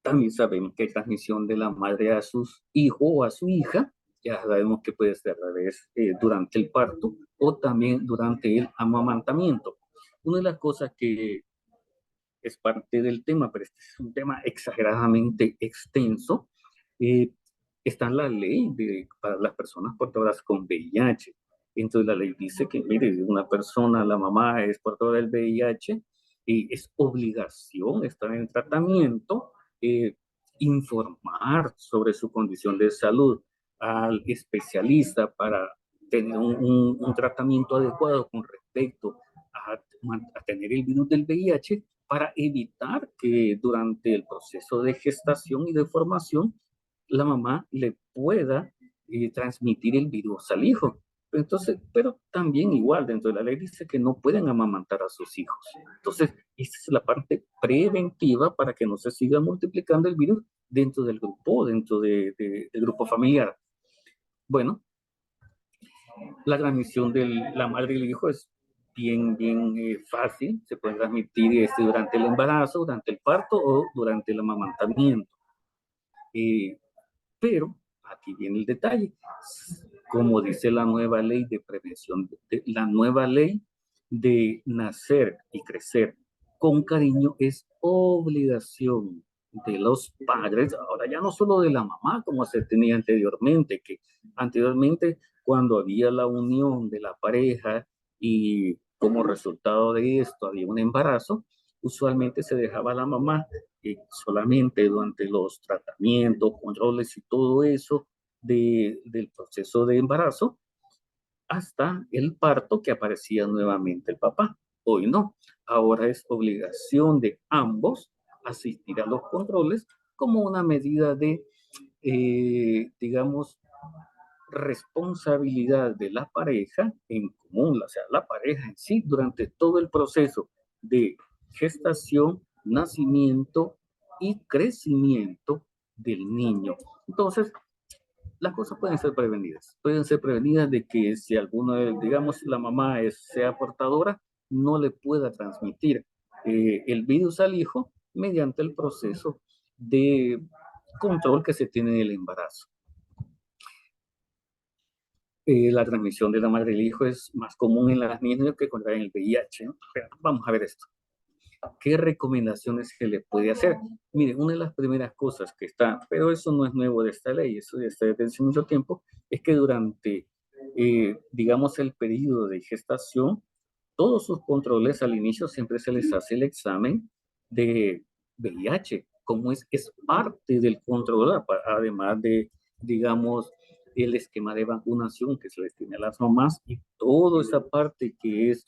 también sabemos que hay transmisión de la madre a sus hijos o a su hija, ya sabemos que puede ser a través durante el parto o también durante el amamantamiento. Una de las cosas que es parte del tema, pero este es un tema exageradamente extenso, eh, está en la ley para las personas portadoras con VIH. Entonces la ley dice que, mire, una persona, la mamá es portadora del VIH y es obligación estar en tratamiento, eh, informar sobre su condición de salud al especialista para tener un tratamiento adecuado con respecto a tener el virus del VIH para evitar que durante el proceso de gestación y de formación la mamá le pueda transmitir el virus al hijo. Entonces, pero también igual dentro de la ley dice que no pueden amamantar a sus hijos. Entonces, esa es la parte preventiva para que no se siga multiplicando el virus dentro del grupo, del grupo familiar. Bueno, la transmisión de la madre y el hijo es bien fácil. Se puede transmitir durante el embarazo, durante el parto o durante el amamantamiento. Pero aquí viene el detalle. Como dice la nueva ley de prevención, la nueva ley de nacer y crecer con cariño es obligación de los padres, ahora ya no solo de la mamá como se tenía anteriormente, que anteriormente cuando había la unión de la pareja y como resultado de esto había un embarazo, usualmente se dejaba a la mamá solamente durante los tratamientos, controles y todo eso del proceso de embarazo hasta el parto que aparecía nuevamente el papá. Hoy no, ahora es obligación de ambos asistir a los controles como una medida de, digamos, responsabilidad de la pareja en común, o sea, la pareja en sí durante todo el proceso de gestación, nacimiento y crecimiento del niño. Entonces, las cosas pueden ser prevenidas de que si alguna, digamos, la mamá sea portadora, no le pueda transmitir el virus al hijo mediante el proceso de control que se tiene en el embarazo. La transmisión de la madre al hijo es más común en las niñas que contraen el VIH, ¿no? Pero vamos a ver esto. ¿Qué recomendaciones se le puede hacer? Miren, una de las primeras cosas que está, pero eso no es nuevo de esta ley, eso ya está desde hace mucho tiempo, es que durante, digamos, el periodo de gestación, todos sus controles al inicio siempre se les hace el examen de VIH, como es parte del control, además de, digamos, el esquema de vacunación que se les tiene a las mamás y toda esa parte que es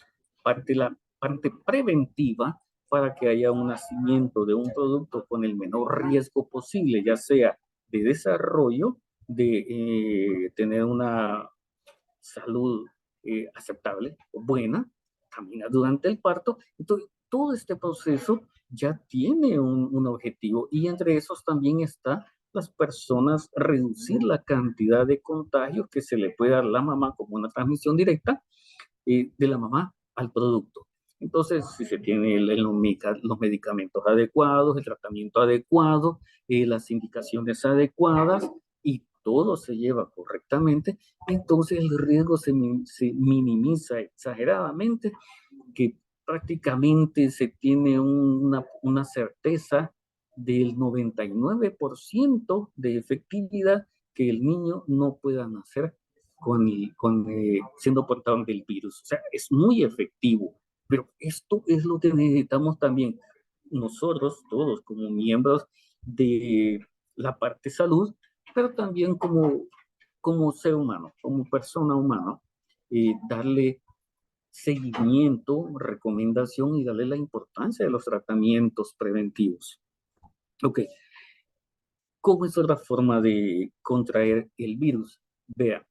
la parte preventiva para que haya un nacimiento de un producto con el menor riesgo posible, ya sea de desarrollo, de tener una salud aceptable o buena, camina durante el parto. Entonces, todo este proceso ya tiene un objetivo y entre esos también está las personas reducir la cantidad de contagios que se le puede dar a la mamá como una transmisión directa de la mamá al producto. Entonces, si se tiene los medicamentos adecuados, el tratamiento adecuado, las indicaciones adecuadas y todo se lleva correctamente, entonces el riesgo se minimiza exageradamente, que prácticamente se tiene una certeza del 99% de efectividad que el niño no pueda nacer siendo portador del virus. O sea, es muy efectivo, pero esto es lo que necesitamos también nosotros, todos como miembros de la parte salud, pero también como ser humano, como persona humana, darle seguimiento, recomendación y darle la importancia de los tratamientos preventivos. Ok, ¿cómo es otra forma de contraer el virus? Vean,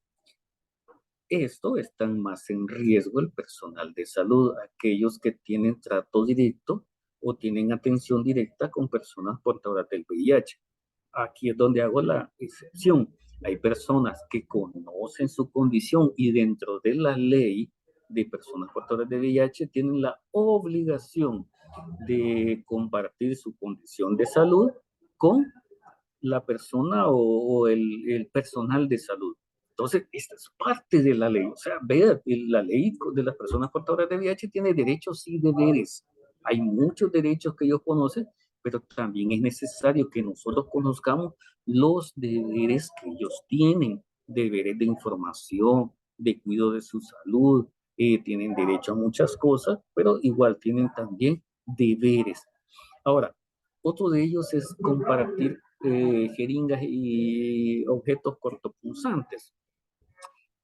esto están más en riesgo el personal de salud, aquellos que tienen trato directo o tienen atención directa con personas portadoras del VIH. Aquí es donde hago la excepción. Hay personas que conocen su condición y dentro de la ley de personas portadoras de VIH tienen la obligación de compartir su condición de salud con la persona o el personal de salud. Entonces, esta es parte de la ley. O sea, vea, la ley de las personas portadoras de VIH tiene derechos y deberes. Hay muchos derechos que ellos conocen, pero también es necesario que nosotros conozcamos los deberes que ellos tienen, deberes de información, de cuidado de su salud, tienen derecho a muchas cosas, pero igual tienen también deberes. Ahora, otro de ellos es compartir jeringas y objetos cortopunzantes.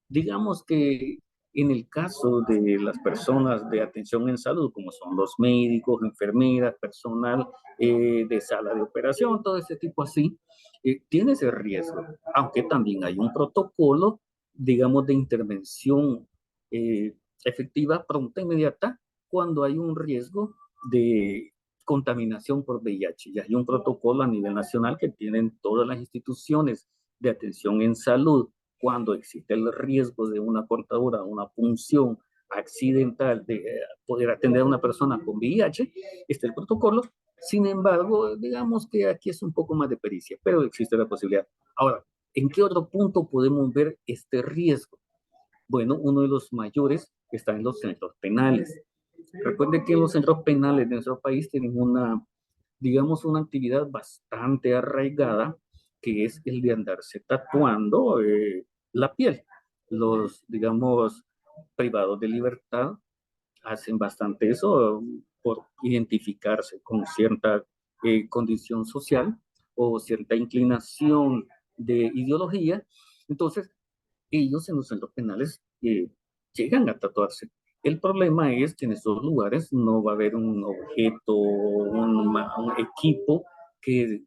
Digamos que en el caso de las personas de atención en salud, como son los médicos, enfermeras, personal de sala de operación, todo ese tipo así, tiene ese riesgo, aunque también hay un protocolo digamos, de intervención efectiva, pronta, inmediata, cuando hay un riesgo de contaminación por VIH. Ya hay un protocolo a nivel nacional que tienen todas las instituciones de atención en salud cuando existe el riesgo de una cortadura, una punción accidental de poder atender a una persona con VIH, está el protocolo. Sin embargo, digamos que aquí es un poco más de pericia, pero existe la posibilidad. Ahora, ¿en qué otro punto podemos ver este riesgo? Bueno, uno de los mayores está en los centros penales. Recuerde que los centros penales de nuestro país tienen una, digamos, una actividad bastante arraigada, que es el de andarse tatuando la piel. Los, digamos, privados de libertad hacen bastante eso por identificarse con cierta condición social o cierta inclinación de ideología. Entonces, ellos en los centros penales llegan a tatuarse. El problema es que en esos lugares no va a haber un objeto, un equipo que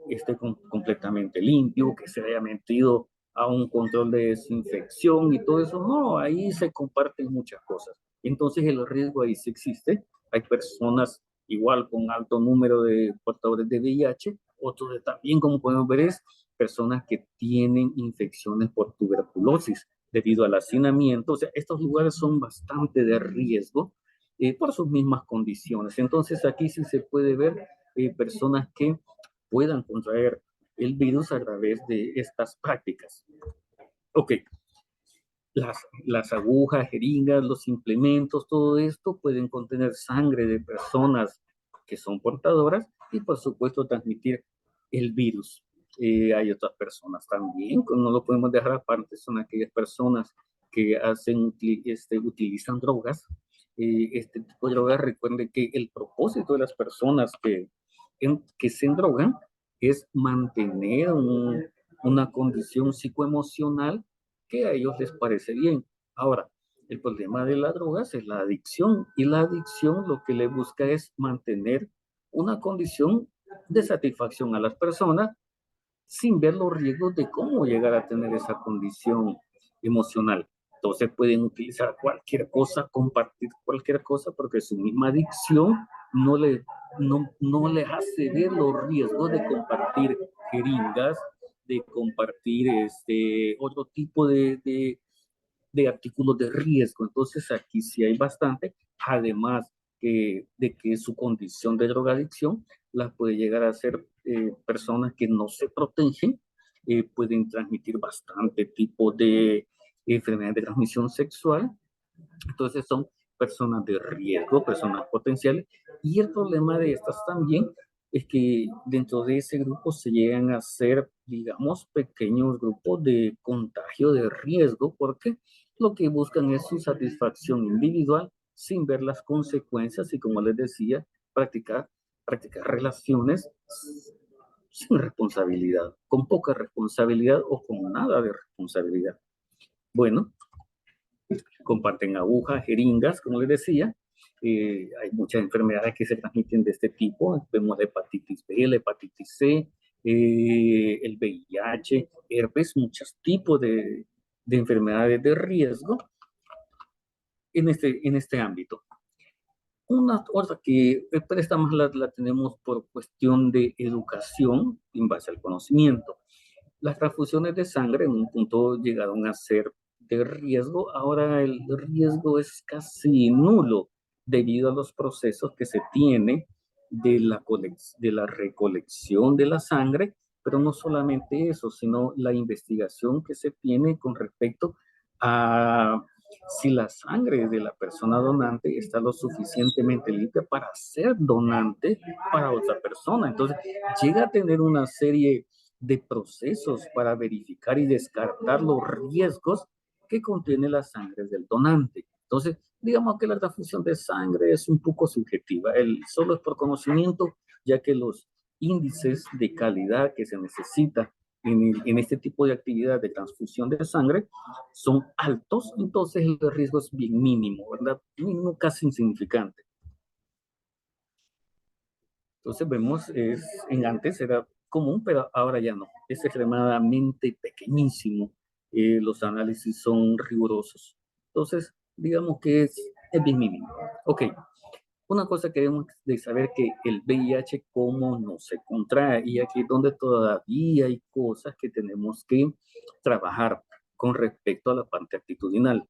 esté completamente limpio, que se haya metido a un control de desinfección y todo eso. No, ahí se comparten muchas cosas. Entonces el riesgo ahí sí existe. Hay personas igual con alto número de portadores de VIH, otros también, como podemos ver, es personas que tienen infecciones por tuberculosis debido al hacinamiento. O sea, estos lugares son bastante de riesgo por sus mismas condiciones. Entonces aquí sí se puede ver personas que puedan contraer el virus a través de estas prácticas. Ok, las agujas, jeringas, los implementos, todo esto pueden contener sangre de personas que son portadoras y por supuesto transmitir el virus. Hay otras personas también, no lo podemos dejar aparte, son aquellas personas que utilizan drogas. Este tipo de drogas, recuerden que el propósito de las personas que se drogan es mantener una condición psicoemocional que a ellos les parece bien. Ahora, el problema de las drogas es la adicción y la adicción lo que le busca es mantener una condición de satisfacción a las personas sin ver los riesgos de cómo llegar a tener esa condición emocional. Entonces pueden utilizar cualquier cosa, compartir cualquier cosa, porque su misma adicción no le hace ver los riesgos de compartir jeringas, de compartir otro tipo de artículos de riesgo. Entonces aquí sí hay bastante, además de que su condición de drogadicción las puede llegar a ser personas que no se protegen, pueden transmitir bastante tipo de enfermedades de transmisión sexual. Entonces son personas de riesgo, personas potenciales. Y el problema de estas también es que dentro de ese grupo se llegan a hacer, digamos, pequeños grupos de contagio de riesgo, porque lo que buscan es su satisfacción individual sin ver las consecuencias y, como les decía, practicar relaciones sin responsabilidad, con poca responsabilidad o con nada de responsabilidad. Bueno, comparten agujas, jeringas, como les decía. Hay muchas enfermedades que se transmiten de este tipo. Vemos la hepatitis B, la hepatitis C, el VIH, herpes, muchos tipos de enfermedades de riesgo en este ámbito. Una otra que presta más la tenemos por cuestión de educación en base al conocimiento. Las transfusiones de sangre en un punto llegaron a ser de riesgo. Ahora el riesgo es casi nulo debido a los procesos que se tiene de la recolección de la sangre, pero no solamente eso, sino la investigación que se tiene con respecto a si la sangre de la persona donante está lo suficientemente limpia para ser donante para otra persona. Entonces, llega a tener una serie de procesos para verificar y descartar los riesgos que contiene la sangre del donante. Entonces, digamos que la transfusión de sangre es un poco subjetiva. Solo es por conocimiento, ya que los índices de calidad que se necesita en este tipo de actividad de transfusión de sangre son altos, entonces el riesgo es bien mínimo, ¿verdad? Mínimo, casi insignificante. Entonces vemos, en antes era común, pero ahora ya no. Es extremadamente pequeñísimo los análisis son rigurosos. Entonces, digamos que es bien mínimo. Ok, una cosa que debemos de saber que el VIH cómo no se contrae y aquí es donde todavía hay cosas que tenemos que trabajar con respecto a la parte actitudinal.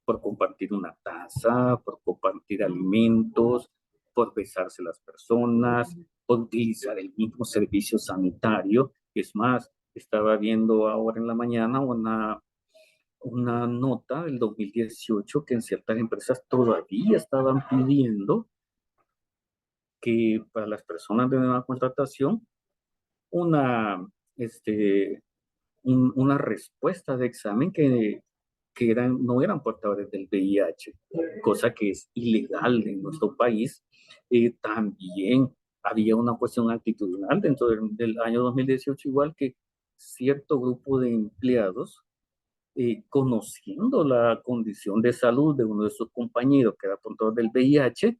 Por compartir una taza, por compartir alimentos, por besarse las personas, por utilizar el mismo servicio sanitario. Es más, estaba viendo ahora en la mañana una nota del 2018 que en ciertas empresas todavía estaban pidiendo que para las personas de nueva contratación una, este, una respuesta de examen que no eran portadores del VIH, cosa que es ilegal en nuestro país. También había una cuestión actitudinal dentro del año 2018, igual que cierto grupo de empleados conociendo la condición de salud de uno de sus compañeros que era portador del VIH,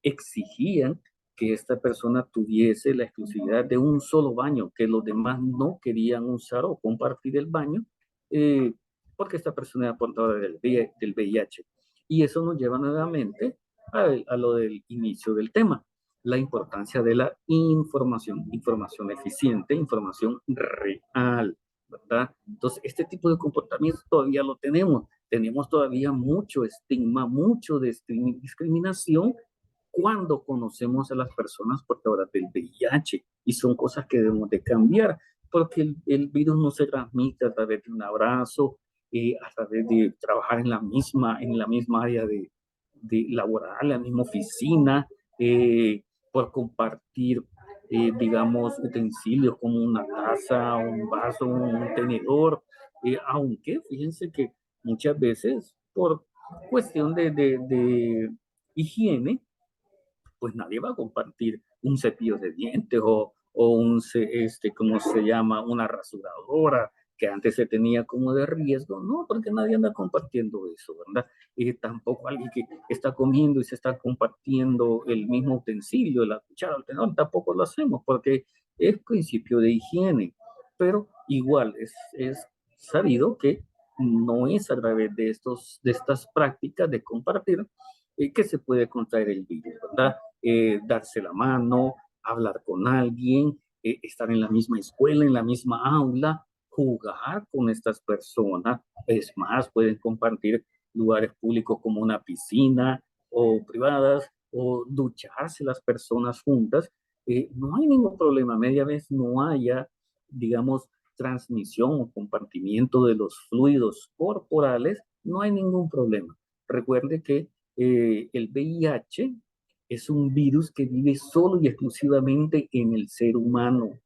exigían que esta persona tuviese la exclusividad de un solo baño, que los demás no querían usar o compartir el baño, eh, porque esta persona era portadora del VIH. Y eso nos lleva nuevamente a lo del inicio del tema, la importancia de la información eficiente, información real, ¿verdad? Entonces, este tipo de comportamiento todavía lo tenemos. Tenemos todavía mucho estigma, mucho de discriminación cuando conocemos a las personas portadoras del VIH y son cosas que debemos de cambiar porque el virus no se transmite a través de un abrazo, a través de trabajar en la misma área de laboral, la misma oficina, por compartir, digamos, utensilios como una taza, un vaso, un tenedor, aunque fíjense que muchas veces por cuestión de higiene, pues nadie va a compartir un cepillo de dientes o ¿cómo se llama? Una rasuradora que antes se tenía como de riesgo, no, porque nadie anda compartiendo eso, ¿verdad? Y tampoco alguien que está comiendo y se está compartiendo el mismo utensilio, la cuchara, el tenedor, tampoco lo hacemos porque es principio de higiene, pero igual es sabido que no es a través de estas prácticas de compartir que se puede contraer el virus, ¿verdad? Darse la mano, hablar con alguien, estar en la misma escuela, en la misma aula, jugar con estas personas. Es más, pueden compartir lugares públicos como una piscina o privadas o ducharse las personas juntas. No hay ningún problema. Media vez no haya, digamos, transmisión o compartimiento de los fluidos corporales, no hay ningún problema. Recuerde que el VIH es un virus que vive solo y exclusivamente en el ser humano.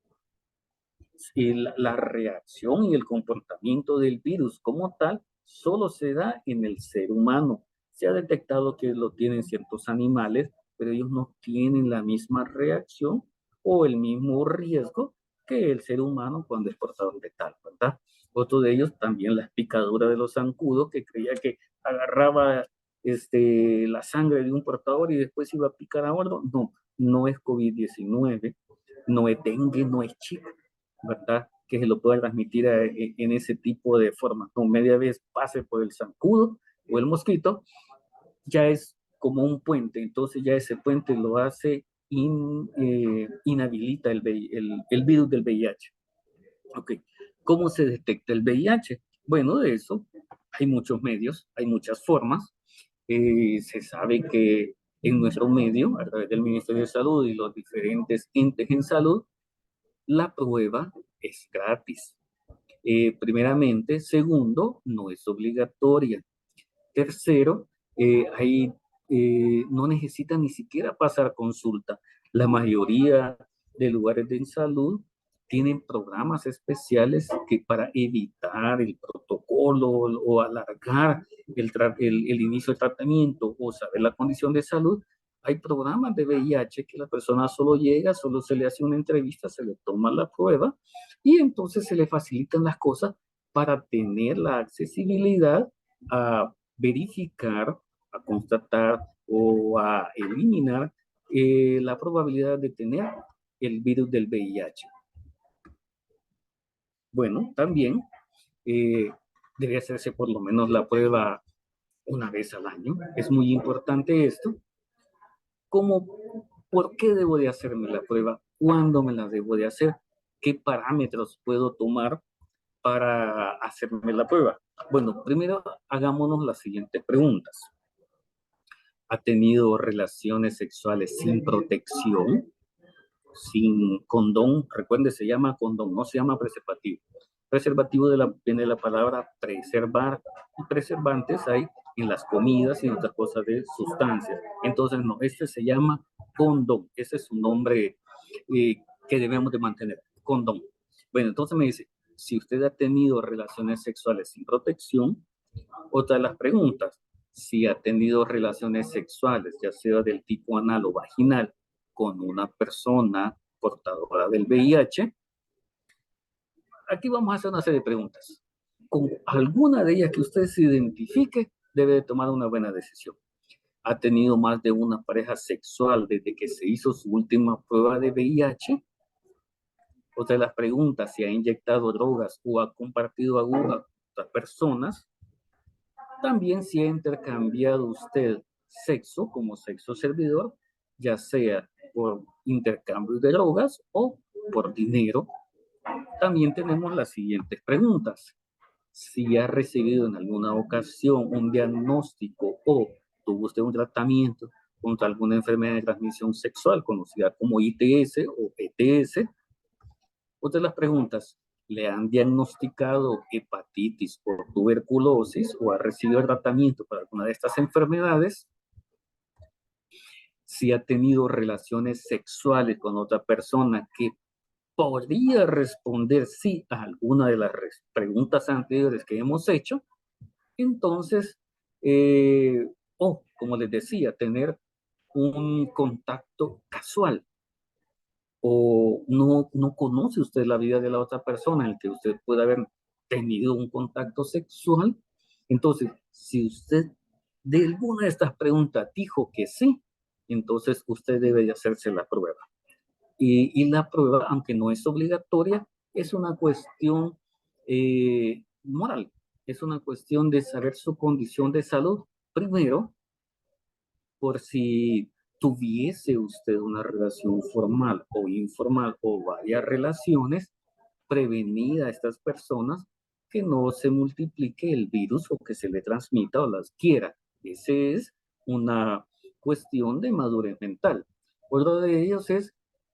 La reacción y el comportamiento del virus como tal solo se da en el ser humano. Se ha detectado que lo tienen ciertos animales, pero ellos no tienen la misma reacción o el mismo riesgo que el ser humano cuando es portador de tal, ¿verdad? Otro de ellos también la picadura de los zancudos, que creía que agarraba la sangre de un portador y después iba a picar a otro. No, no es COVID-19, no es dengue, no es chico, ¿verdad? Que se lo pueda transmitir en ese tipo de forma. No, media vez pase por el zancudo o el mosquito, ya es como un puente, entonces ya ese puente lo hace, inhabilita el virus del VIH. Ok, ¿cómo se detecta el VIH? Bueno, de eso hay muchos medios, hay muchas formas. Se sabe que en nuestro medio, a través del Ministerio de Salud y los diferentes entes en salud, la prueba es gratis. Primeramente. Segundo, no es obligatoria. Tercero, no necesita ni siquiera pasar consulta. La mayoría de lugares de salud tienen programas especiales que para evitar el protocolo o alargar el inicio del tratamiento o saber la condición de salud, hay programas de VIH que la persona solo llega, solo se le hace una entrevista, se le toma la prueba y entonces se le facilitan las cosas para tener la accesibilidad a verificar, a constatar o a eliminar la probabilidad de tener el virus del VIH. Bueno, también eh, debe hacerse por lo menos la prueba una vez al año. Es muy importante esto. ¿Cómo, por qué debo de hacerme la prueba? ¿Cuándo me la debo de hacer? ¿Qué parámetros puedo tomar para hacerme la prueba? Bueno, primero hagámonos las siguientes preguntas. ¿Ha tenido relaciones sexuales sin protección? Sin condón? Recuerde, se llama condón, no se llama preservativo. Preservativo viene de la palabra preservar, y preservantes hay en las comidas y en otras cosas de sustancias. Entonces, no, este se llama condón. Ese es un nombre que debemos de mantener, condón. Bueno, entonces me dice, si usted ha tenido relaciones sexuales sin protección, otra de las preguntas, si ha tenido relaciones sexuales, ya sea del tipo anal o vaginal, con una persona portadora del VIH, aquí vamos a hacer una serie de preguntas. Con alguna de ellas que usted se identifique, debe de tomar una buena decisión. ¿Ha tenido más de una pareja sexual desde que se hizo su última prueba de VIH? Otra de las preguntas, si ha inyectado drogas o ha compartido agujas con otras personas. También si ha intercambiado usted sexo como sexo servidor, ya sea por intercambio de drogas o por dinero. También tenemos las siguientes preguntas. Si ha recibido en alguna ocasión un diagnóstico o tuvo usted un tratamiento contra alguna enfermedad de transmisión sexual conocida como ITS o ETS. Otra de las preguntas, ¿le han diagnosticado hepatitis o tuberculosis o ha recibido tratamiento para alguna de estas enfermedades? Si ha tenido relaciones sexuales con otra persona que podría responder sí a alguna de las preguntas anteriores que hemos hecho, entonces, o como les decía, tener un contacto casual o no conoce usted la vida de la otra persona en el que usted puede haber tenido un contacto sexual. Entonces, si usted de alguna de estas preguntas dijo que sí, entonces usted debe de hacerse la prueba. Y la prueba, aunque no es obligatoria, es una cuestión moral, es una cuestión de saber su condición de salud primero, por si tuviese usted una relación formal o informal o varias relaciones, prevenir a estas personas que no se multiplique el virus o que se le transmita o las quiera. Esa es una cuestión de madurez mental. Otro de ellos es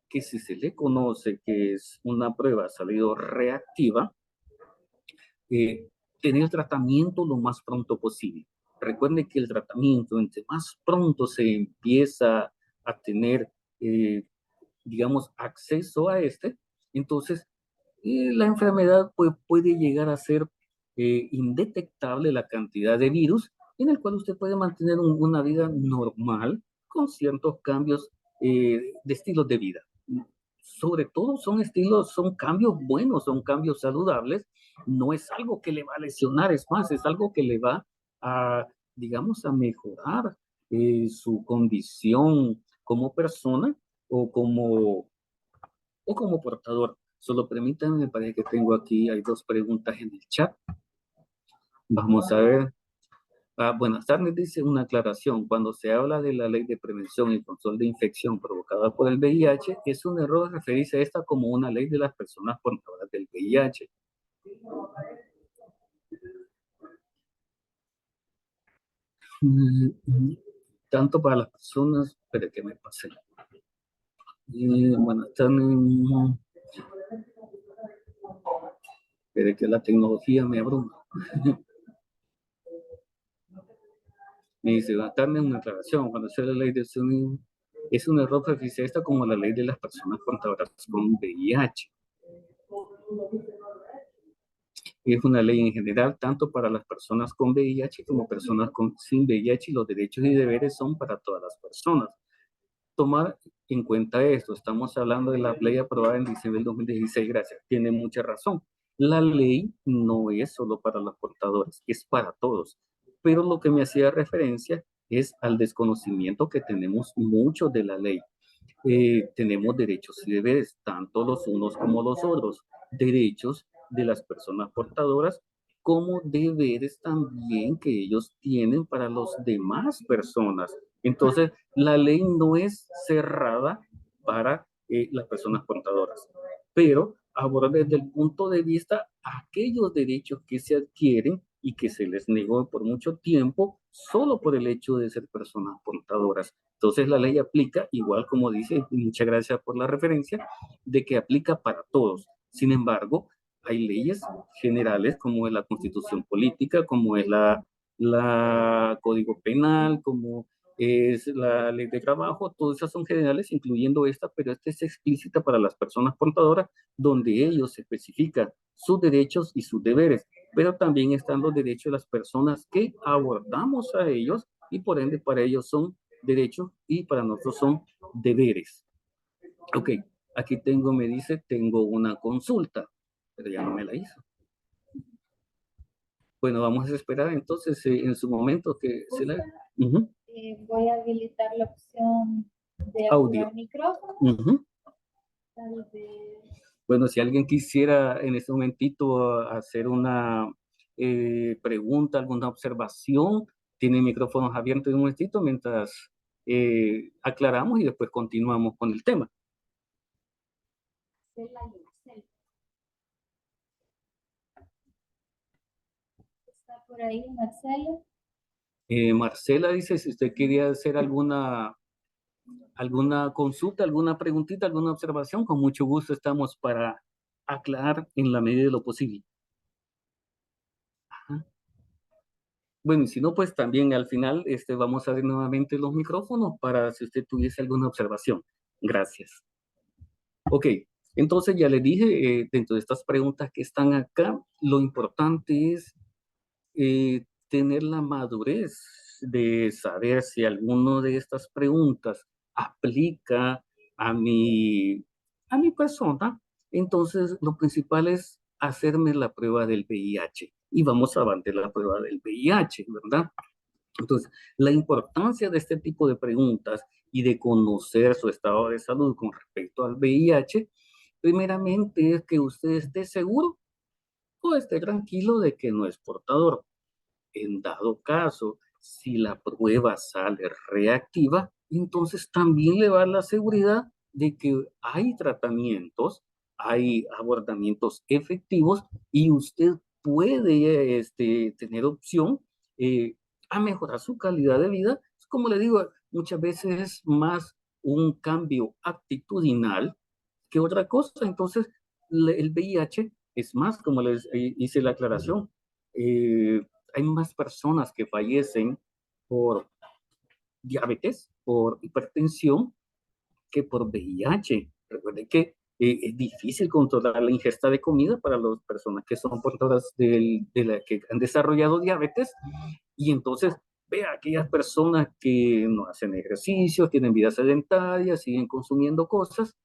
que si se le conoce que es una prueba ha salido reactiva, tener tratamiento lo más pronto posible. Recuerden que el tratamiento, entre más pronto se empieza a tener, digamos, acceso a este, entonces la enfermedad puede llegar a ser indetectable la cantidad de virus en el cual usted puede mantener una vida normal con ciertos cambios de estilos de vida. Sobre todo son cambios buenos, son cambios saludables, no es algo que le va a lesionar, es más, es algo que le va a, digamos, a mejorar su condición como persona o como portador. Solo permítanme, me parece que tengo aquí, hay dos preguntas en el chat. Vamos a ver. Buenas tardes, dice una aclaración. Cuando se habla de la ley de prevención y control de infección provocada por el VIH, es un error referirse a esta como una ley de las personas portadoras del VIH. Tanto para las personas, pero que me pasé. Buenas tardes. Pero que la tecnología me abruma. Me dice, buenas tardes, una aclaración. Cuando se habla de la ley de es un error referirse a esta como la ley de las personas portadoras con VIH. Es una ley en general, tanto para las personas con VIH como personas sin VIH, y los derechos y deberes son para todas las personas. Tomar en cuenta esto, estamos hablando de la ley aprobada en diciembre del 2016, gracias, tiene mucha razón. La ley no es solo para los portadores, es para todos. Pero lo que me hacía referencia es al desconocimiento que tenemos mucho de la ley. Tenemos derechos y deberes, tanto los unos como los otros. Derechos de las personas portadoras como deberes también que ellos tienen para las demás personas. Entonces, la ley no es cerrada para las personas portadoras, pero aborda desde el punto de vista aquellos derechos que se adquieren y que se les negó por mucho tiempo solo por el hecho de ser personas portadoras. Entonces la ley aplica, igual como dice, muchas gracias por la referencia, de que aplica para todos. Sin embargo, hay leyes generales como es la Constitución Política, como es la Código Penal, como es la ley de trabajo, todas esas son generales, incluyendo esta, pero esta es explícita para las personas portadoras, donde ellos especifican sus derechos y sus deberes, pero también están los derechos de las personas que abordamos a ellos y por ende para ellos son derechos y para nosotros son deberes. Ok, aquí tengo, me dice, tengo una consulta, pero ya no me la hizo. Bueno, vamos a esperar entonces en su momento que se la... Voy a habilitar la opción de audio. activar micrófono. Tal vez. Bueno, si alguien quisiera en este momentito hacer una pregunta, alguna observación, tiene micrófonos abiertos en un momentito mientras aclaramos y después continuamos con el tema. ¿Está por ahí, Marcelo? Marcela dice si usted quería hacer alguna consulta, alguna preguntita, alguna observación, con mucho gusto estamos para aclarar en la medida de lo posible. Ajá. Bueno, y si no, pues también al final vamos a abrir nuevamente los micrófonos para si usted tuviese alguna observación. Gracias. Ok, entonces ya le dije, dentro de estas preguntas que están acá, lo importante es tener la madurez de saber si alguno de estas preguntas aplica a mi persona. Entonces, lo principal es hacerme la prueba del VIH y vamos a avanzar la prueba del VIH, ¿verdad? Entonces, la importancia de este tipo de preguntas y de conocer su estado de salud con respecto al VIH, primeramente es que usted esté seguro o esté tranquilo de que no es portador. En dado caso, si la prueba sale reactiva, entonces también le va a dar la seguridad de que hay tratamientos, hay abordamientos efectivos y usted puede tener opción eh, a mejorar su calidad de vida. Como le digo, muchas veces es más un cambio actitudinal que otra cosa. Entonces, el VIH es más, como les hice la aclaración, hay más personas que fallecen por diabetes, por hipertensión, que por VIH. Recuerden que es difícil controlar la ingesta de comida para las personas que son portadoras que han desarrollado diabetes. Y entonces, vea aquellas personas que no hacen ejercicio, tienen vida sedentaria, siguen consumiendo cosas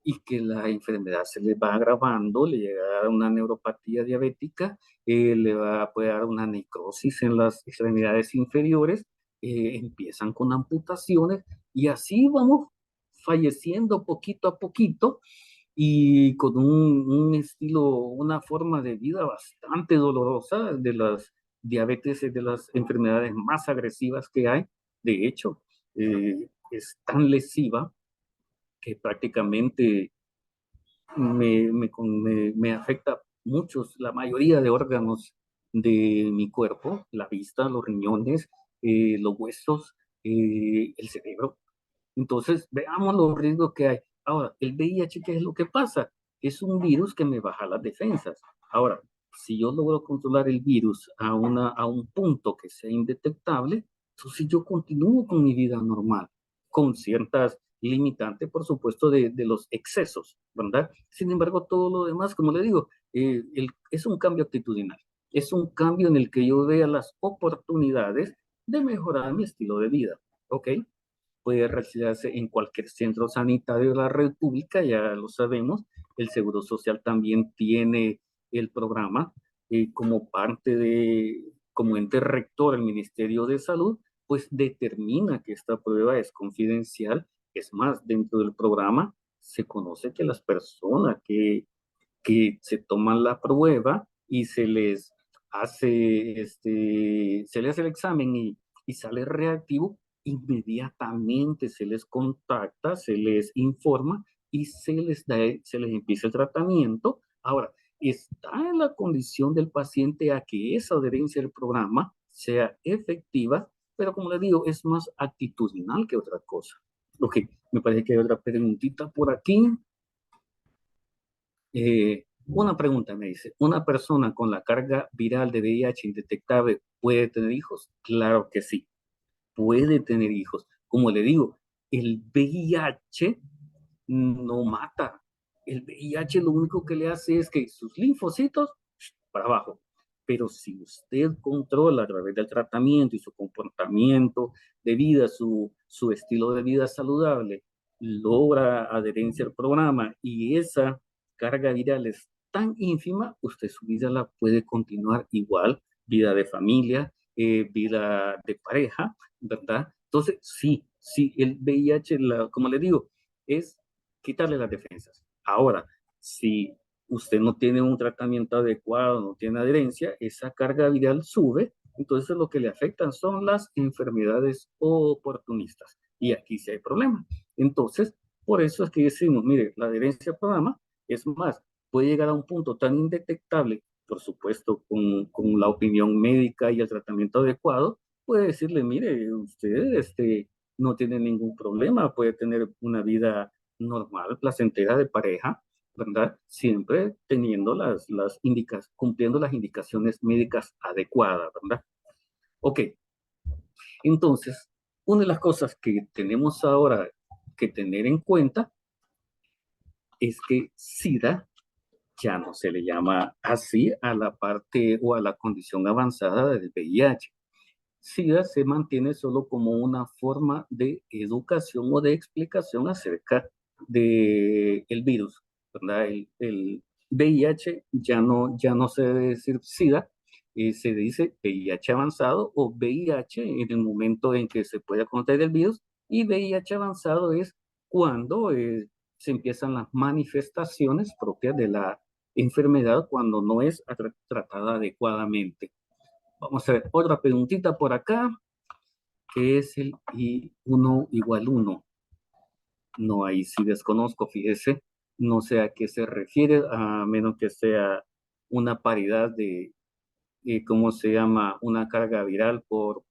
y que la enfermedad se les va agravando, le llega a dar una neuropatía diabética, puede dar una necrosis en las extremidades inferiores, empiezan con amputaciones y así vamos falleciendo poquito a poquito y con un estilo, una forma de vida bastante dolorosa de las diabetes, de las enfermedades más agresivas que hay. De hecho, es tan lesiva que prácticamente me afecta muchos, la mayoría de órganos de mi cuerpo, la vista, los riñones, los huesos, el cerebro. Entonces, veamos los riesgos que hay. Ahora, el VIH, ¿qué es lo que pasa? Es un virus que me baja las defensas. Ahora, si yo logro controlar el virus a un punto que sea indetectable, entonces yo continúo con mi vida normal, con ciertas limitantes, por supuesto, de los excesos, ¿verdad? Sin embargo, todo lo demás, como le digo, es un cambio actitudinal. Es un cambio en el que yo vea las oportunidades de mejorar mi estilo de vida, ¿ok? Puede realizarse en cualquier centro sanitario de la República, ya lo sabemos. El Seguro Social también tiene el programa como parte como ente rector, el Ministerio de Salud, pues determina que esta prueba es confidencial. Es más, dentro del programa se conoce que las personas que se toman la prueba y se les se le hace el examen y sale reactivo, inmediatamente se les contacta, se les informa y se les empieza el tratamiento. Ahora, está en la condición del paciente a que esa adherencia al programa sea efectiva, pero como le digo, es más actitudinal que otra cosa. Ok, me parece que hay otra preguntita por aquí. Una pregunta me dice, ¿una persona con la carga viral de VIH indetectable puede tener hijos? Claro que sí, puede tener hijos. Como le digo, el VIH no mata. El VIH lo único que le hace es que sus linfocitos para abajo. Pero si usted controla a través del tratamiento y su comportamiento de vida, su estilo de vida saludable, logra adherencia al programa y esa carga viral es tan ínfima, usted su vida la puede continuar igual, vida de familia, vida de pareja, ¿verdad? Entonces, sí, sí, el VIH, como le digo, es quitarle las defensas. Ahora, si usted no tiene un tratamiento adecuado, no tiene adherencia, esa carga viral sube, entonces lo que le afectan son las enfermedades oportunistas. Y aquí sí hay problema. Entonces, por eso es que decimos, mire, la adherencia al programa es más, puede llegar a un punto tan indetectable, por supuesto, con la opinión médica y el tratamiento adecuado, puede decirle, mire, usted no tiene ningún problema, puede tener una vida normal, placentera de pareja, ¿verdad? Siempre teniendo cumpliendo las indicaciones médicas adecuadas, ¿verdad? Ok, entonces, una de las cosas que tenemos ahora que tener en cuenta es que SIDA ya no se le llama así a la parte o a la condición avanzada del VIH. SIDA se mantiene solo como una forma de educación o de explicación acerca del virus, ¿verdad? El VIH ya no se debe decir SIDA, se dice VIH avanzado o VIH en el momento en que se puede conocer el virus, y VIH avanzado es cuando se empiezan las manifestaciones propias de la enfermedad cuando no es tratada adecuadamente. Vamos a ver otra preguntita por acá, que es el I1 igual 1. No, ahí sí desconozco, fíjese. No sé a qué se refiere, a menos que sea una paridad ¿cómo se llama? Una carga viral por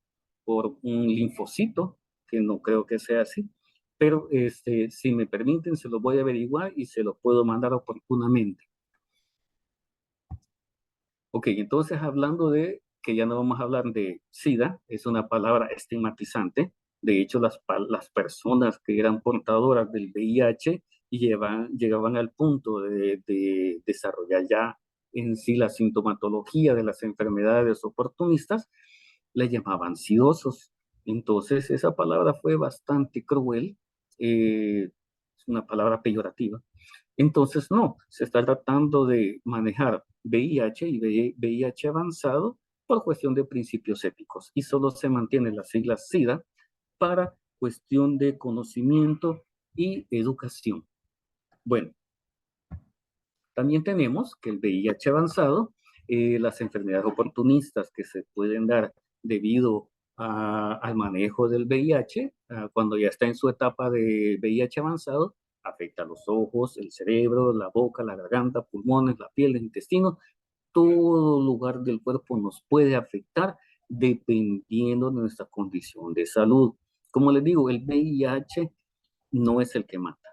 un linfocito, que no creo que sea así. Pero si me permiten, se lo voy a averiguar y se lo puedo mandar oportunamente. Ok, entonces hablando de que ya no vamos a hablar de SIDA, es una palabra estigmatizante. De hecho, las personas que eran portadoras del VIH llegaban al punto de desarrollar ya en sí la sintomatología de las enfermedades oportunistas, le llamaban ansiosos. Entonces, esa palabra fue bastante cruel, es una palabra peyorativa. Entonces, no, se está tratando de manejar VIH y VIH avanzado por cuestión de principios éticos y solo se mantienen las siglas SIDA para cuestión de conocimiento y educación. Bueno, también tenemos que el VIH avanzado, las enfermedades oportunistas que se pueden dar debido al manejo del VIH, cuando ya está en su etapa de VIH avanzado, afecta a los ojos, el cerebro, la boca, la garganta, pulmones, la piel, el intestino, todo lugar del cuerpo nos puede afectar dependiendo de nuestra condición de salud. Como les digo, el VIH no es el que mata.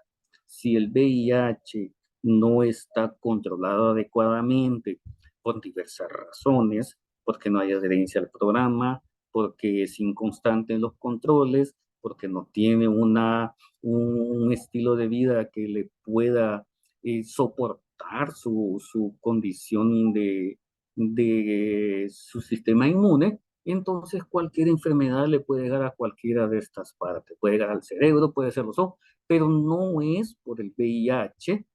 Si el VIH no está controlado adecuadamente por diversas razones, porque no hay adherencia al programa, porque es inconstante en los controles, porque no tiene un estilo de vida que le pueda soportar su condición de su sistema inmune, entonces cualquier enfermedad le puede llegar a cualquiera de estas partes. Puede llegar al cerebro, puede ser los ojos, pero no es por el VIH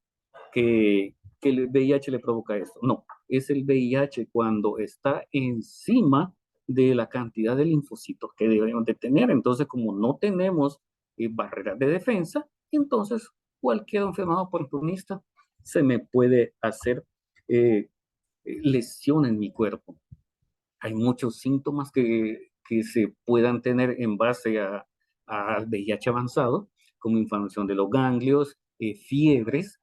que el VIH le provoca esto. No, es el VIH cuando está encima de la cantidad de linfocitos que debemos de tener. Entonces, como no tenemos barreras de defensa, entonces cualquier enfermedad oportunista se me puede hacer lesión en mi cuerpo. Hay muchos síntomas que se puedan tener en base al VIH avanzado, como inflamación de los ganglios, fiebres,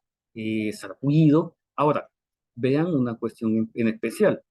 sarpullido. Ahora, vean una cuestión en especial,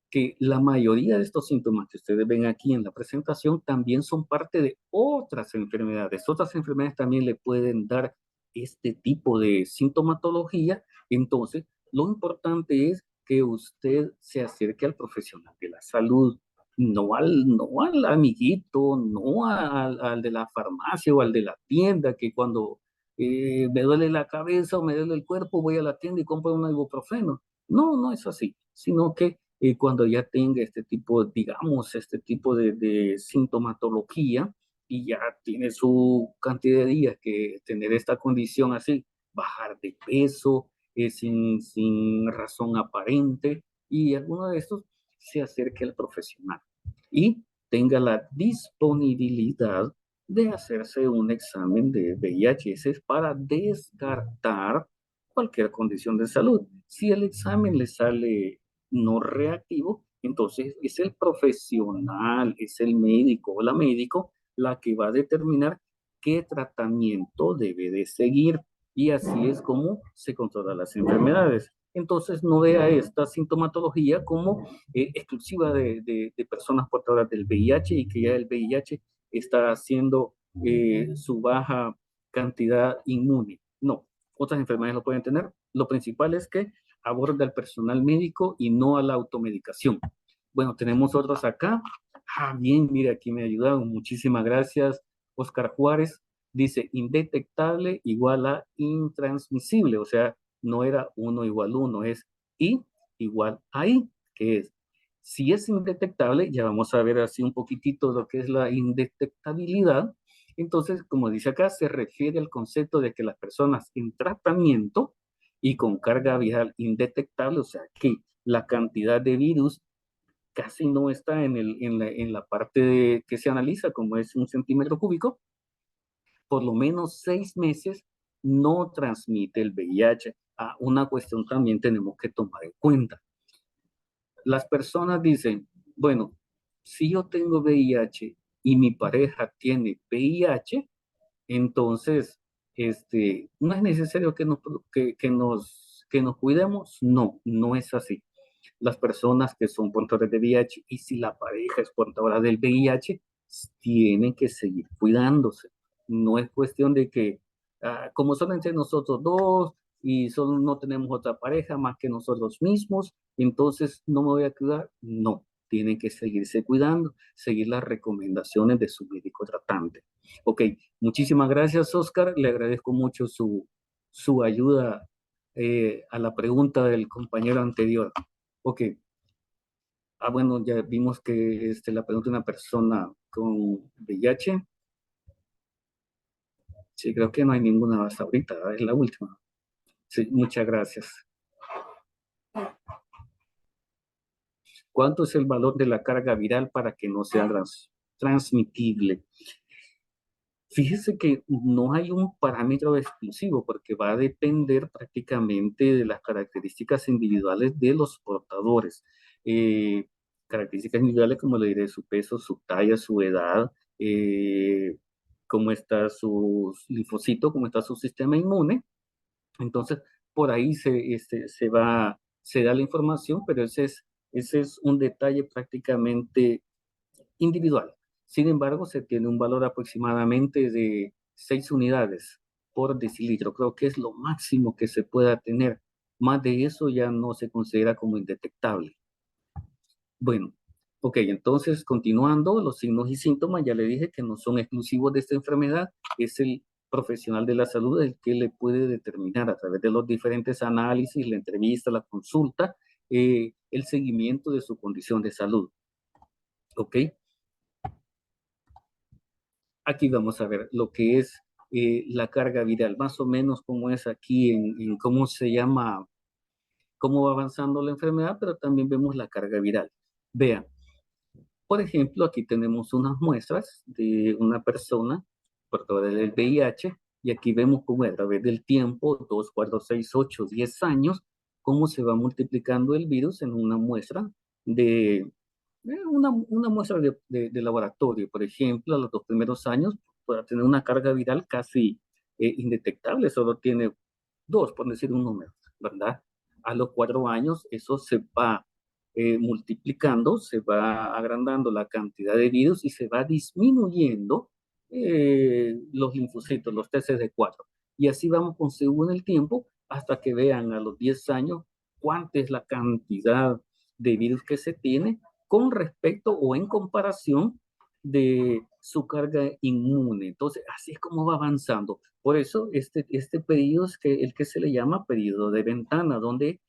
que la mayoría de estos síntomas que ustedes ven aquí en la presentación también son parte de otras enfermedades. Otras enfermedades también le pueden dar este tipo de sintomatología. Entonces, lo importante es que usted se acerque al profesional de la salud, no al amiguito, no al de la farmacia o al de la tienda, que cuando me duele la cabeza o me duele el cuerpo, voy a la tienda y compro un ibuprofeno. No, no es así, sino que cuando ya tenga este tipo, digamos, este tipo de sintomatología y ya tiene su cantidad de días que tener esta condición así, bajar de peso sin razón aparente y alguno de estos se acerque al profesional y tenga la disponibilidad de hacerse un examen de VIH para descartar cualquier condición de salud. Si el examen le sale no reactivo, entonces es el profesional, es el médico o la médico la que va a determinar qué tratamiento debe de seguir y así es como se controlan las enfermedades. Entonces no vea esta sintomatología como exclusiva de personas portadoras del VIH y que ya el VIH está haciendo su baja cantidad inmune. No, otras enfermedades lo pueden tener. Lo principal es que aborda al personal médico y no a la automedicación. Bueno, tenemos otros acá. Bien, mira, aquí me ayudaron. Muchísimas gracias. Oscar Juárez dice, indetectable igual a intransmisible. O sea, no era 1 igual 1, es I igual a I, que es, si es indetectable, ya vamos a ver así un poquitito lo que es la indetectabilidad. Entonces, como dice acá, se refiere al concepto de que las personas en tratamiento y con carga viral indetectable, o sea que la cantidad de virus casi no está en la parte que se analiza, como es 1 centímetro cúbico, por lo menos 6 meses no transmite el VIH. Una cuestión también tenemos que tomar en cuenta. Las personas dicen, bueno, si yo tengo VIH y mi pareja tiene VIH, entonces, no es necesario que nos cuidemos. No, no es así. Las personas que son portadores de VIH y si la pareja es portadora del VIH, tienen que seguir cuidándose. No es cuestión de que, como son entre nosotros dos y solo no tenemos otra pareja más que nosotros mismos, entonces no me voy a cuidar. No, tienen que seguirse cuidando, seguir las recomendaciones de su médico tratante. Ok, muchísimas gracias, Oscar. Le agradezco mucho su ayuda a la pregunta del compañero anterior. Ok. Bueno, ya vimos que la pregunta de una persona con VIH. Sí, creo que no hay ninguna hasta ahorita, ¿verdad? Es la última. Sí, muchas gracias. ¿Cuánto es el valor de la carga viral para que no sea transmitible? Fíjese que no hay un parámetro exclusivo porque va a depender prácticamente de las características individuales de los portadores. Eh, Características individuales como le diré, su peso, su talla, su edad, cómo está su linfocito, cómo está su sistema inmune. Entonces, por ahí se da la información, pero ese es un detalle prácticamente individual. Sin embargo, se tiene un valor aproximadamente de 6 unidades por decilitro. Creo que es lo máximo que se pueda tener. Más de eso ya no se considera como indetectable. Bueno, ok, entonces continuando, los signos y síntomas, ya le dije que no son exclusivos de esta enfermedad, es el profesional de la salud el que le puede determinar a través de los diferentes análisis, la entrevista, la consulta, el seguimiento de su condición de salud. ¿Ok? Aquí vamos a ver lo que es la carga viral, más o menos como es aquí en cómo se llama, cómo va avanzando la enfermedad, pero también vemos la carga viral. Vean, por ejemplo, aquí tenemos unas muestras de una persona portadora del VIH y aquí vemos cómo a través del tiempo, 2, 4, 6, 8, 10 años, cómo se va multiplicando el virus en una muestra de Una muestra de laboratorio, por ejemplo, a los 2 primeros años, puede tener una carga viral casi indetectable, solo tiene 2, por decir un número, ¿verdad? A los 4 años, eso se va multiplicando, se va agrandando la cantidad de virus y se va disminuyendo los linfocitos, los TCD4. Y así vamos con según el tiempo hasta que vean a los 10 años cuánta es la cantidad de virus que se tiene con respecto o en comparación de su carga inmune. Entonces, así es como va avanzando. Por eso, este periodo es el que se le llama periodo de ventana, donde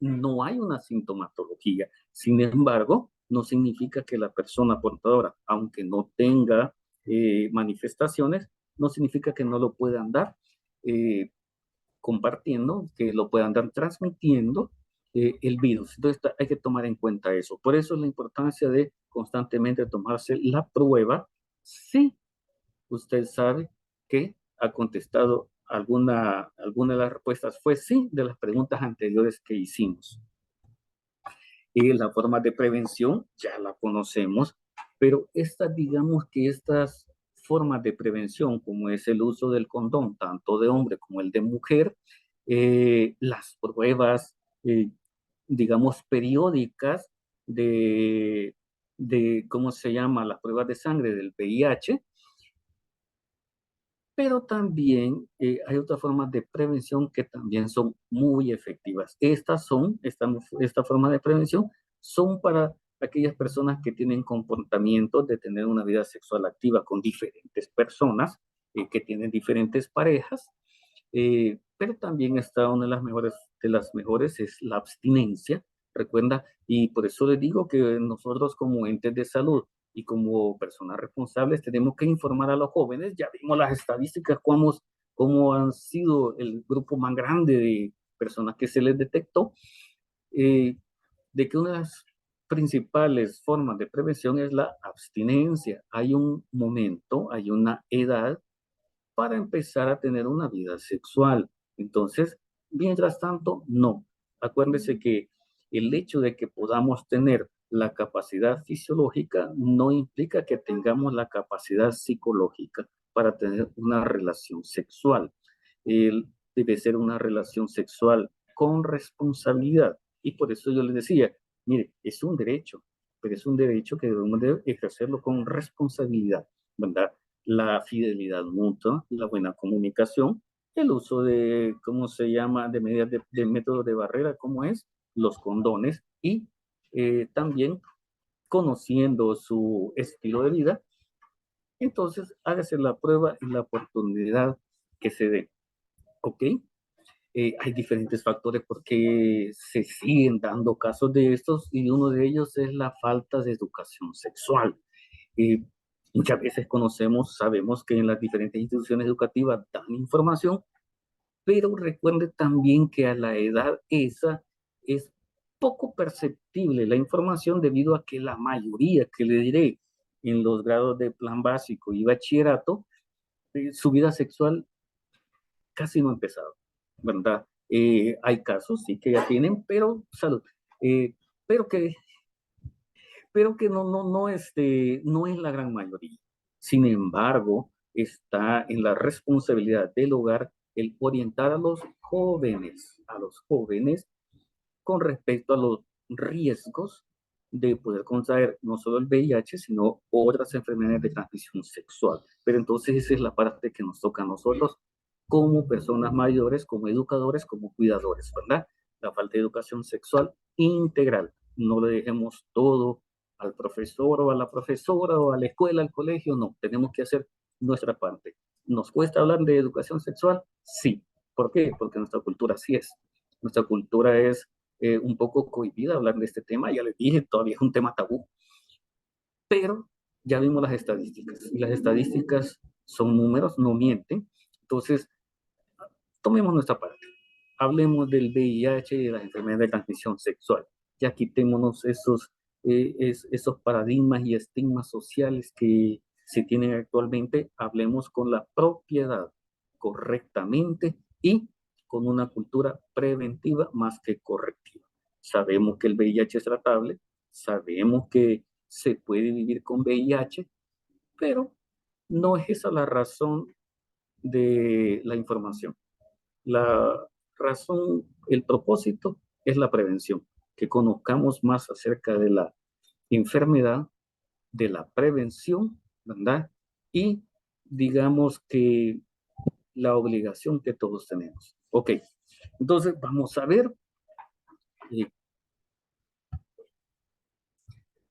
no hay una sintomatología. Sin embargo, no significa que la persona portadora, aunque no tenga manifestaciones, no significa que no lo pueda andar compartiendo, que lo puedan andar transmitiendo el virus. Entonces hay que tomar en cuenta eso. Por eso es la importancia de constantemente tomarse la prueba si usted sabe que ha contestado alguna de las respuestas fue sí de las preguntas anteriores que hicimos. Y la forma de prevención ya la conocemos, pero digamos que estas formas de prevención, como es el uso del condón, tanto de hombre como el de mujer, las pruebas, digamos, periódicas ¿cómo se llama? Las pruebas de sangre del VIH, pero también hay otras formas de prevención que también son muy efectivas. Esta forma de prevención son para aquellas personas que tienen comportamientos de tener una vida sexual activa con diferentes personas, que tienen diferentes parejas, pero también está una de las mejores es la abstinencia, recuerda, y por eso les digo que nosotros como entes de salud y como personas responsables tenemos que informar a los jóvenes. Ya vimos las estadísticas, cómo han sido el grupo más grande de personas que se les detectó, eh, de que una de las principales formas de prevención es la abstinencia. Hay un momento, hay una edad para empezar a tener una vida sexual. Entonces, mientras tanto, no. Acuérdense que el hecho de que podamos tener la capacidad fisiológica no implica que tengamos la capacidad psicológica para tener una relación sexual. Debe ser una relación sexual con responsabilidad. Y por eso yo les decía, mire, es un derecho, pero es un derecho que debemos de ejercerlo con responsabilidad, ¿verdad? La fidelidad mutua, la buena comunicación, el uso de, ¿cómo se llama?, de medidas de métodos de barrera, como es los condones, y también conociendo su estilo de vida, entonces hágase la prueba y la oportunidad que se dé, ¿ok? Hay diferentes factores porque se siguen dando casos de estos y uno de ellos es la falta de educación sexual. Eh, Muchas veces sabemos que en las diferentes instituciones educativas dan información, pero recuerde también que a la edad esa es poco perceptible la información debido a que la mayoría, que le diré, en los grados de plan básico y bachillerato, su vida sexual casi no ha empezado, ¿verdad? Hay casos, sí, que ya tienen, pero salud, eh, pero que no es la gran mayoría. Sin embargo, está en la responsabilidad del hogar el orientar a los jóvenes con respecto a los riesgos de poder contraer no solo el VIH, sino otras enfermedades de transmisión sexual. Pero entonces esa es la parte que nos toca a nosotros como personas mayores, como educadores, como cuidadores, ¿verdad? La falta de educación sexual integral. No le dejemos todo al profesor o a la profesora o a la escuela, al colegio, no. Tenemos que hacer nuestra parte. ¿Nos cuesta hablar de educación sexual? Sí. ¿Por qué? Porque nuestra cultura así es. Nuestra cultura es un poco cohibida hablar de este tema. Ya les dije, todavía es un tema tabú, pero ya vimos las estadísticas y las estadísticas son números, no mienten. Entonces, tomemos nuestra parte. Hablemos del VIH y de las enfermedades de transmisión sexual. Ya quitémonos esos paradigmas y estigmas sociales que se tienen actualmente. Hablemos con la propiedad correctamente y con una cultura preventiva más que correctiva. Sabemos que el VIH es tratable, Sabemos que se puede vivir con VIH, pero no es esa la razón de la información. La razón, el propósito es la prevención, que conozcamos más acerca de la enfermedad, de la prevención, ¿verdad? Y digamos que la obligación que todos tenemos. Ok, entonces vamos a ver. eh,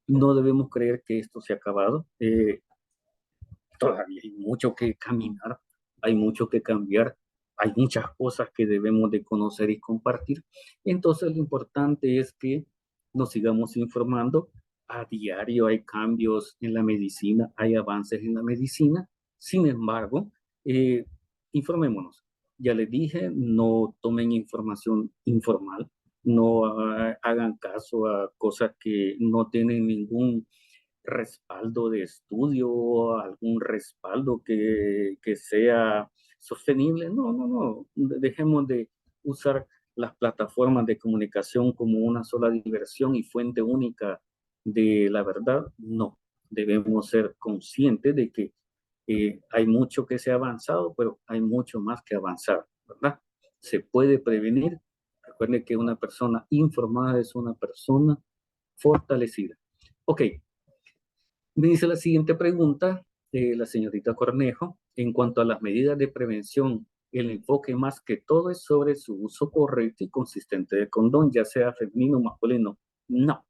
no debemos creer que esto se ha acabado. Todavía hay mucho que caminar, hay mucho que cambiar, hay muchas cosas que debemos de conocer y compartir. Entonces lo importante es que nos sigamos informando. A diario hay cambios en la medicina, hay avances en la medicina. Sin embargo, eh, informémonos. Ya les dije, no tomen información informal, no hagan caso a cosas que no tienen ningún respaldo de estudio, algún respaldo que sea sostenible. No, no, no. Dejemos de usar las plataformas de comunicación como una sola diversión y fuente única de la verdad. No, debemos ser conscientes de que hay mucho que se ha avanzado, pero hay mucho más que avanzar, ¿verdad? Se puede prevenir. Recuerde que una persona informada es una persona fortalecida. Ok, me dice la siguiente pregunta, la señorita Cornejo, en cuanto a las medidas de prevención, el enfoque más que todo es sobre su uso correcto y consistente de condón, ya sea femenino o masculino. No,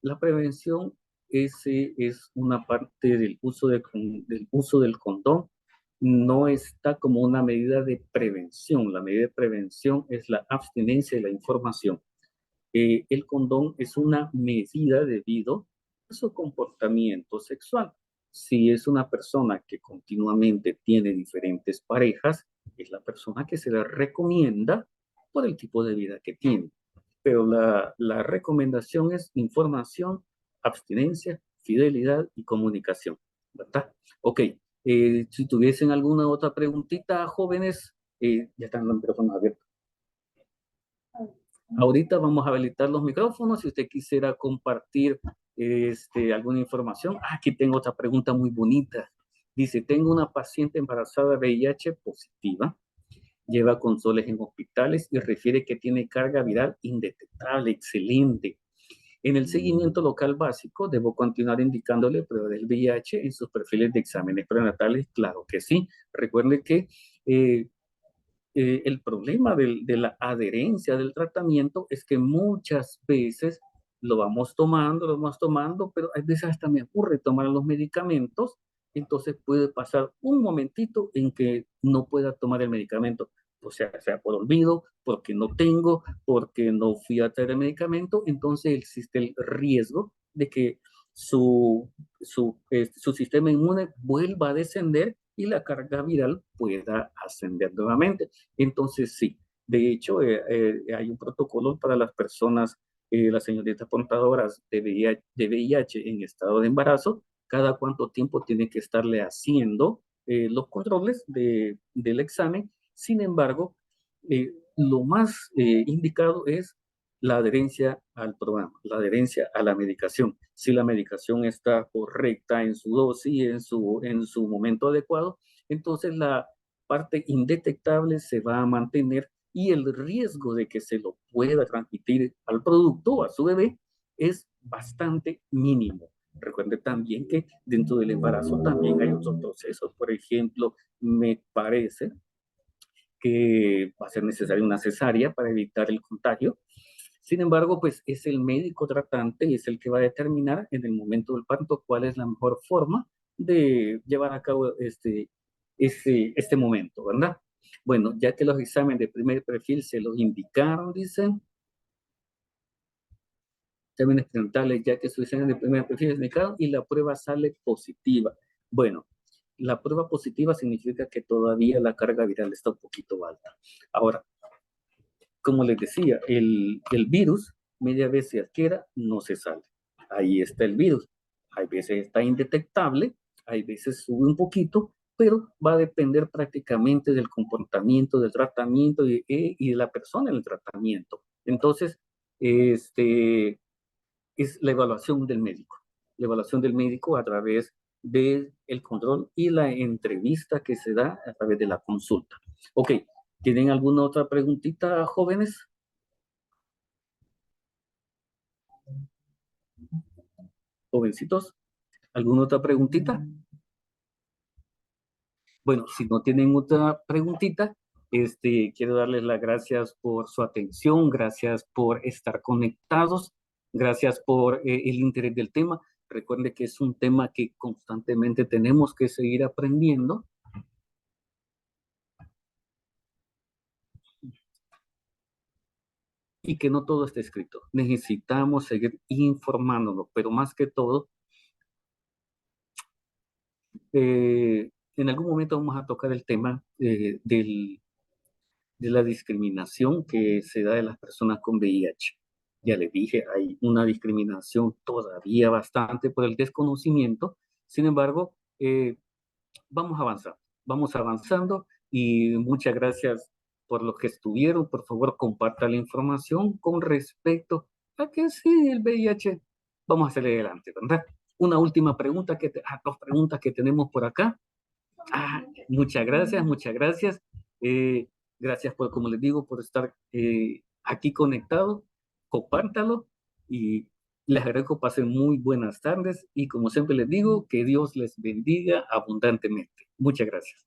la prevención es una parte del uso, del uso del condón, no está como una medida de prevención. La medida de prevención es la abstinencia y la información. El condón es una medida debido a su comportamiento sexual. Si es una persona que continuamente tiene diferentes parejas, es la persona que se le recomienda por el tipo de vida que tiene. Pero la recomendación es información, abstinencia, fidelidad y comunicación, ¿verdad? Ok, si tuviesen alguna otra preguntita, jóvenes, ya están los micrófonos abiertos. Ahorita vamos a habilitar los micrófonos. Si usted quisiera compartir alguna información. Aquí tengo otra pregunta muy bonita. Dice, tengo una paciente embarazada VIH positiva, lleva controles en hospitales y refiere que tiene carga viral indetectable. Excelente. En el seguimiento local básico, ¿debo continuar indicándole prueba del VIH en sus perfiles de exámenes prenatales? Claro que sí. Recuerde que eh, el problema de la adherencia del tratamiento es que muchas veces lo vamos tomando, pero a veces hasta me ocurre tomar los medicamentos, entonces puede pasar un momentito en que no pueda tomar el medicamento, o sea por olvido, porque no tengo, porque no fui a traer el medicamento, entonces existe el riesgo de que su sistema inmune vuelva a descender y la carga viral pueda ascender nuevamente. Entonces, sí, de hecho, hay un protocolo para las personas, las señoritas portadoras de VIH en estado de embarazo, cada cuánto tiempo tiene que estarle haciendo los controles del examen. Sin embargo, lo más indicado es la adherencia al programa, la adherencia a la medicación. Si la medicación está correcta en su dosis, en su momento adecuado, entonces la parte indetectable se va a mantener y el riesgo de que se lo pueda transmitir al producto o a su bebé es bastante mínimo. Recuerde también que dentro del embarazo también hay otros procesos. Por ejemplo, me parece que va a ser necesaria una cesárea para evitar el contagio. Sin embargo, pues es el médico tratante y es el que va a determinar en el momento del parto cuál es la mejor forma de llevar a cabo este momento, ¿verdad? Bueno, ya que los exámenes de primer perfil se los indicaron, dicen, exámenes prenatales, ya que su examen de primer perfil es indicado y la prueba sale positiva. Bueno, la prueba positiva significa que todavía la carga viral está un poquito alta. Ahora, como les decía, el virus, media vez se adquiera, no se sale. Ahí está el virus. Hay veces está indetectable, hay veces sube un poquito, pero va a depender prácticamente del comportamiento, del tratamiento y de la persona en el tratamiento. Entonces, este, es la evaluación del médico. La evaluación del médico a través del control y la entrevista que se da a través de la consulta. Ok, ¿tienen alguna otra preguntita, jóvenes? Jovencitos, ¿alguna otra preguntita? Bueno, si no tienen otra preguntita, quiero darles las gracias por su atención, gracias por estar conectados, gracias por el interés del tema. Recuerde que es un tema que constantemente tenemos que seguir aprendiendo y que no todo está escrito. Necesitamos seguir informándonos, pero más que todo, en algún momento vamos a tocar el tema de la discriminación que se da de las personas con VIH. Ya les dije, hay una discriminación todavía bastante por el desconocimiento. Sin embargo, vamos avanzando y muchas gracias por los que estuvieron. Por favor, comparta la información con respecto a que sí, el VIH, vamos a hacerle adelante, ¿verdad? Una última pregunta, dos preguntas que tenemos por acá. Muchas gracias, muchas gracias. Eh, Gracias por, como les digo, por estar aquí conectado. Compártalo y les agradezco, pasen muy buenas tardes y como siempre les digo, que Dios les bendiga abundantemente. Muchas gracias.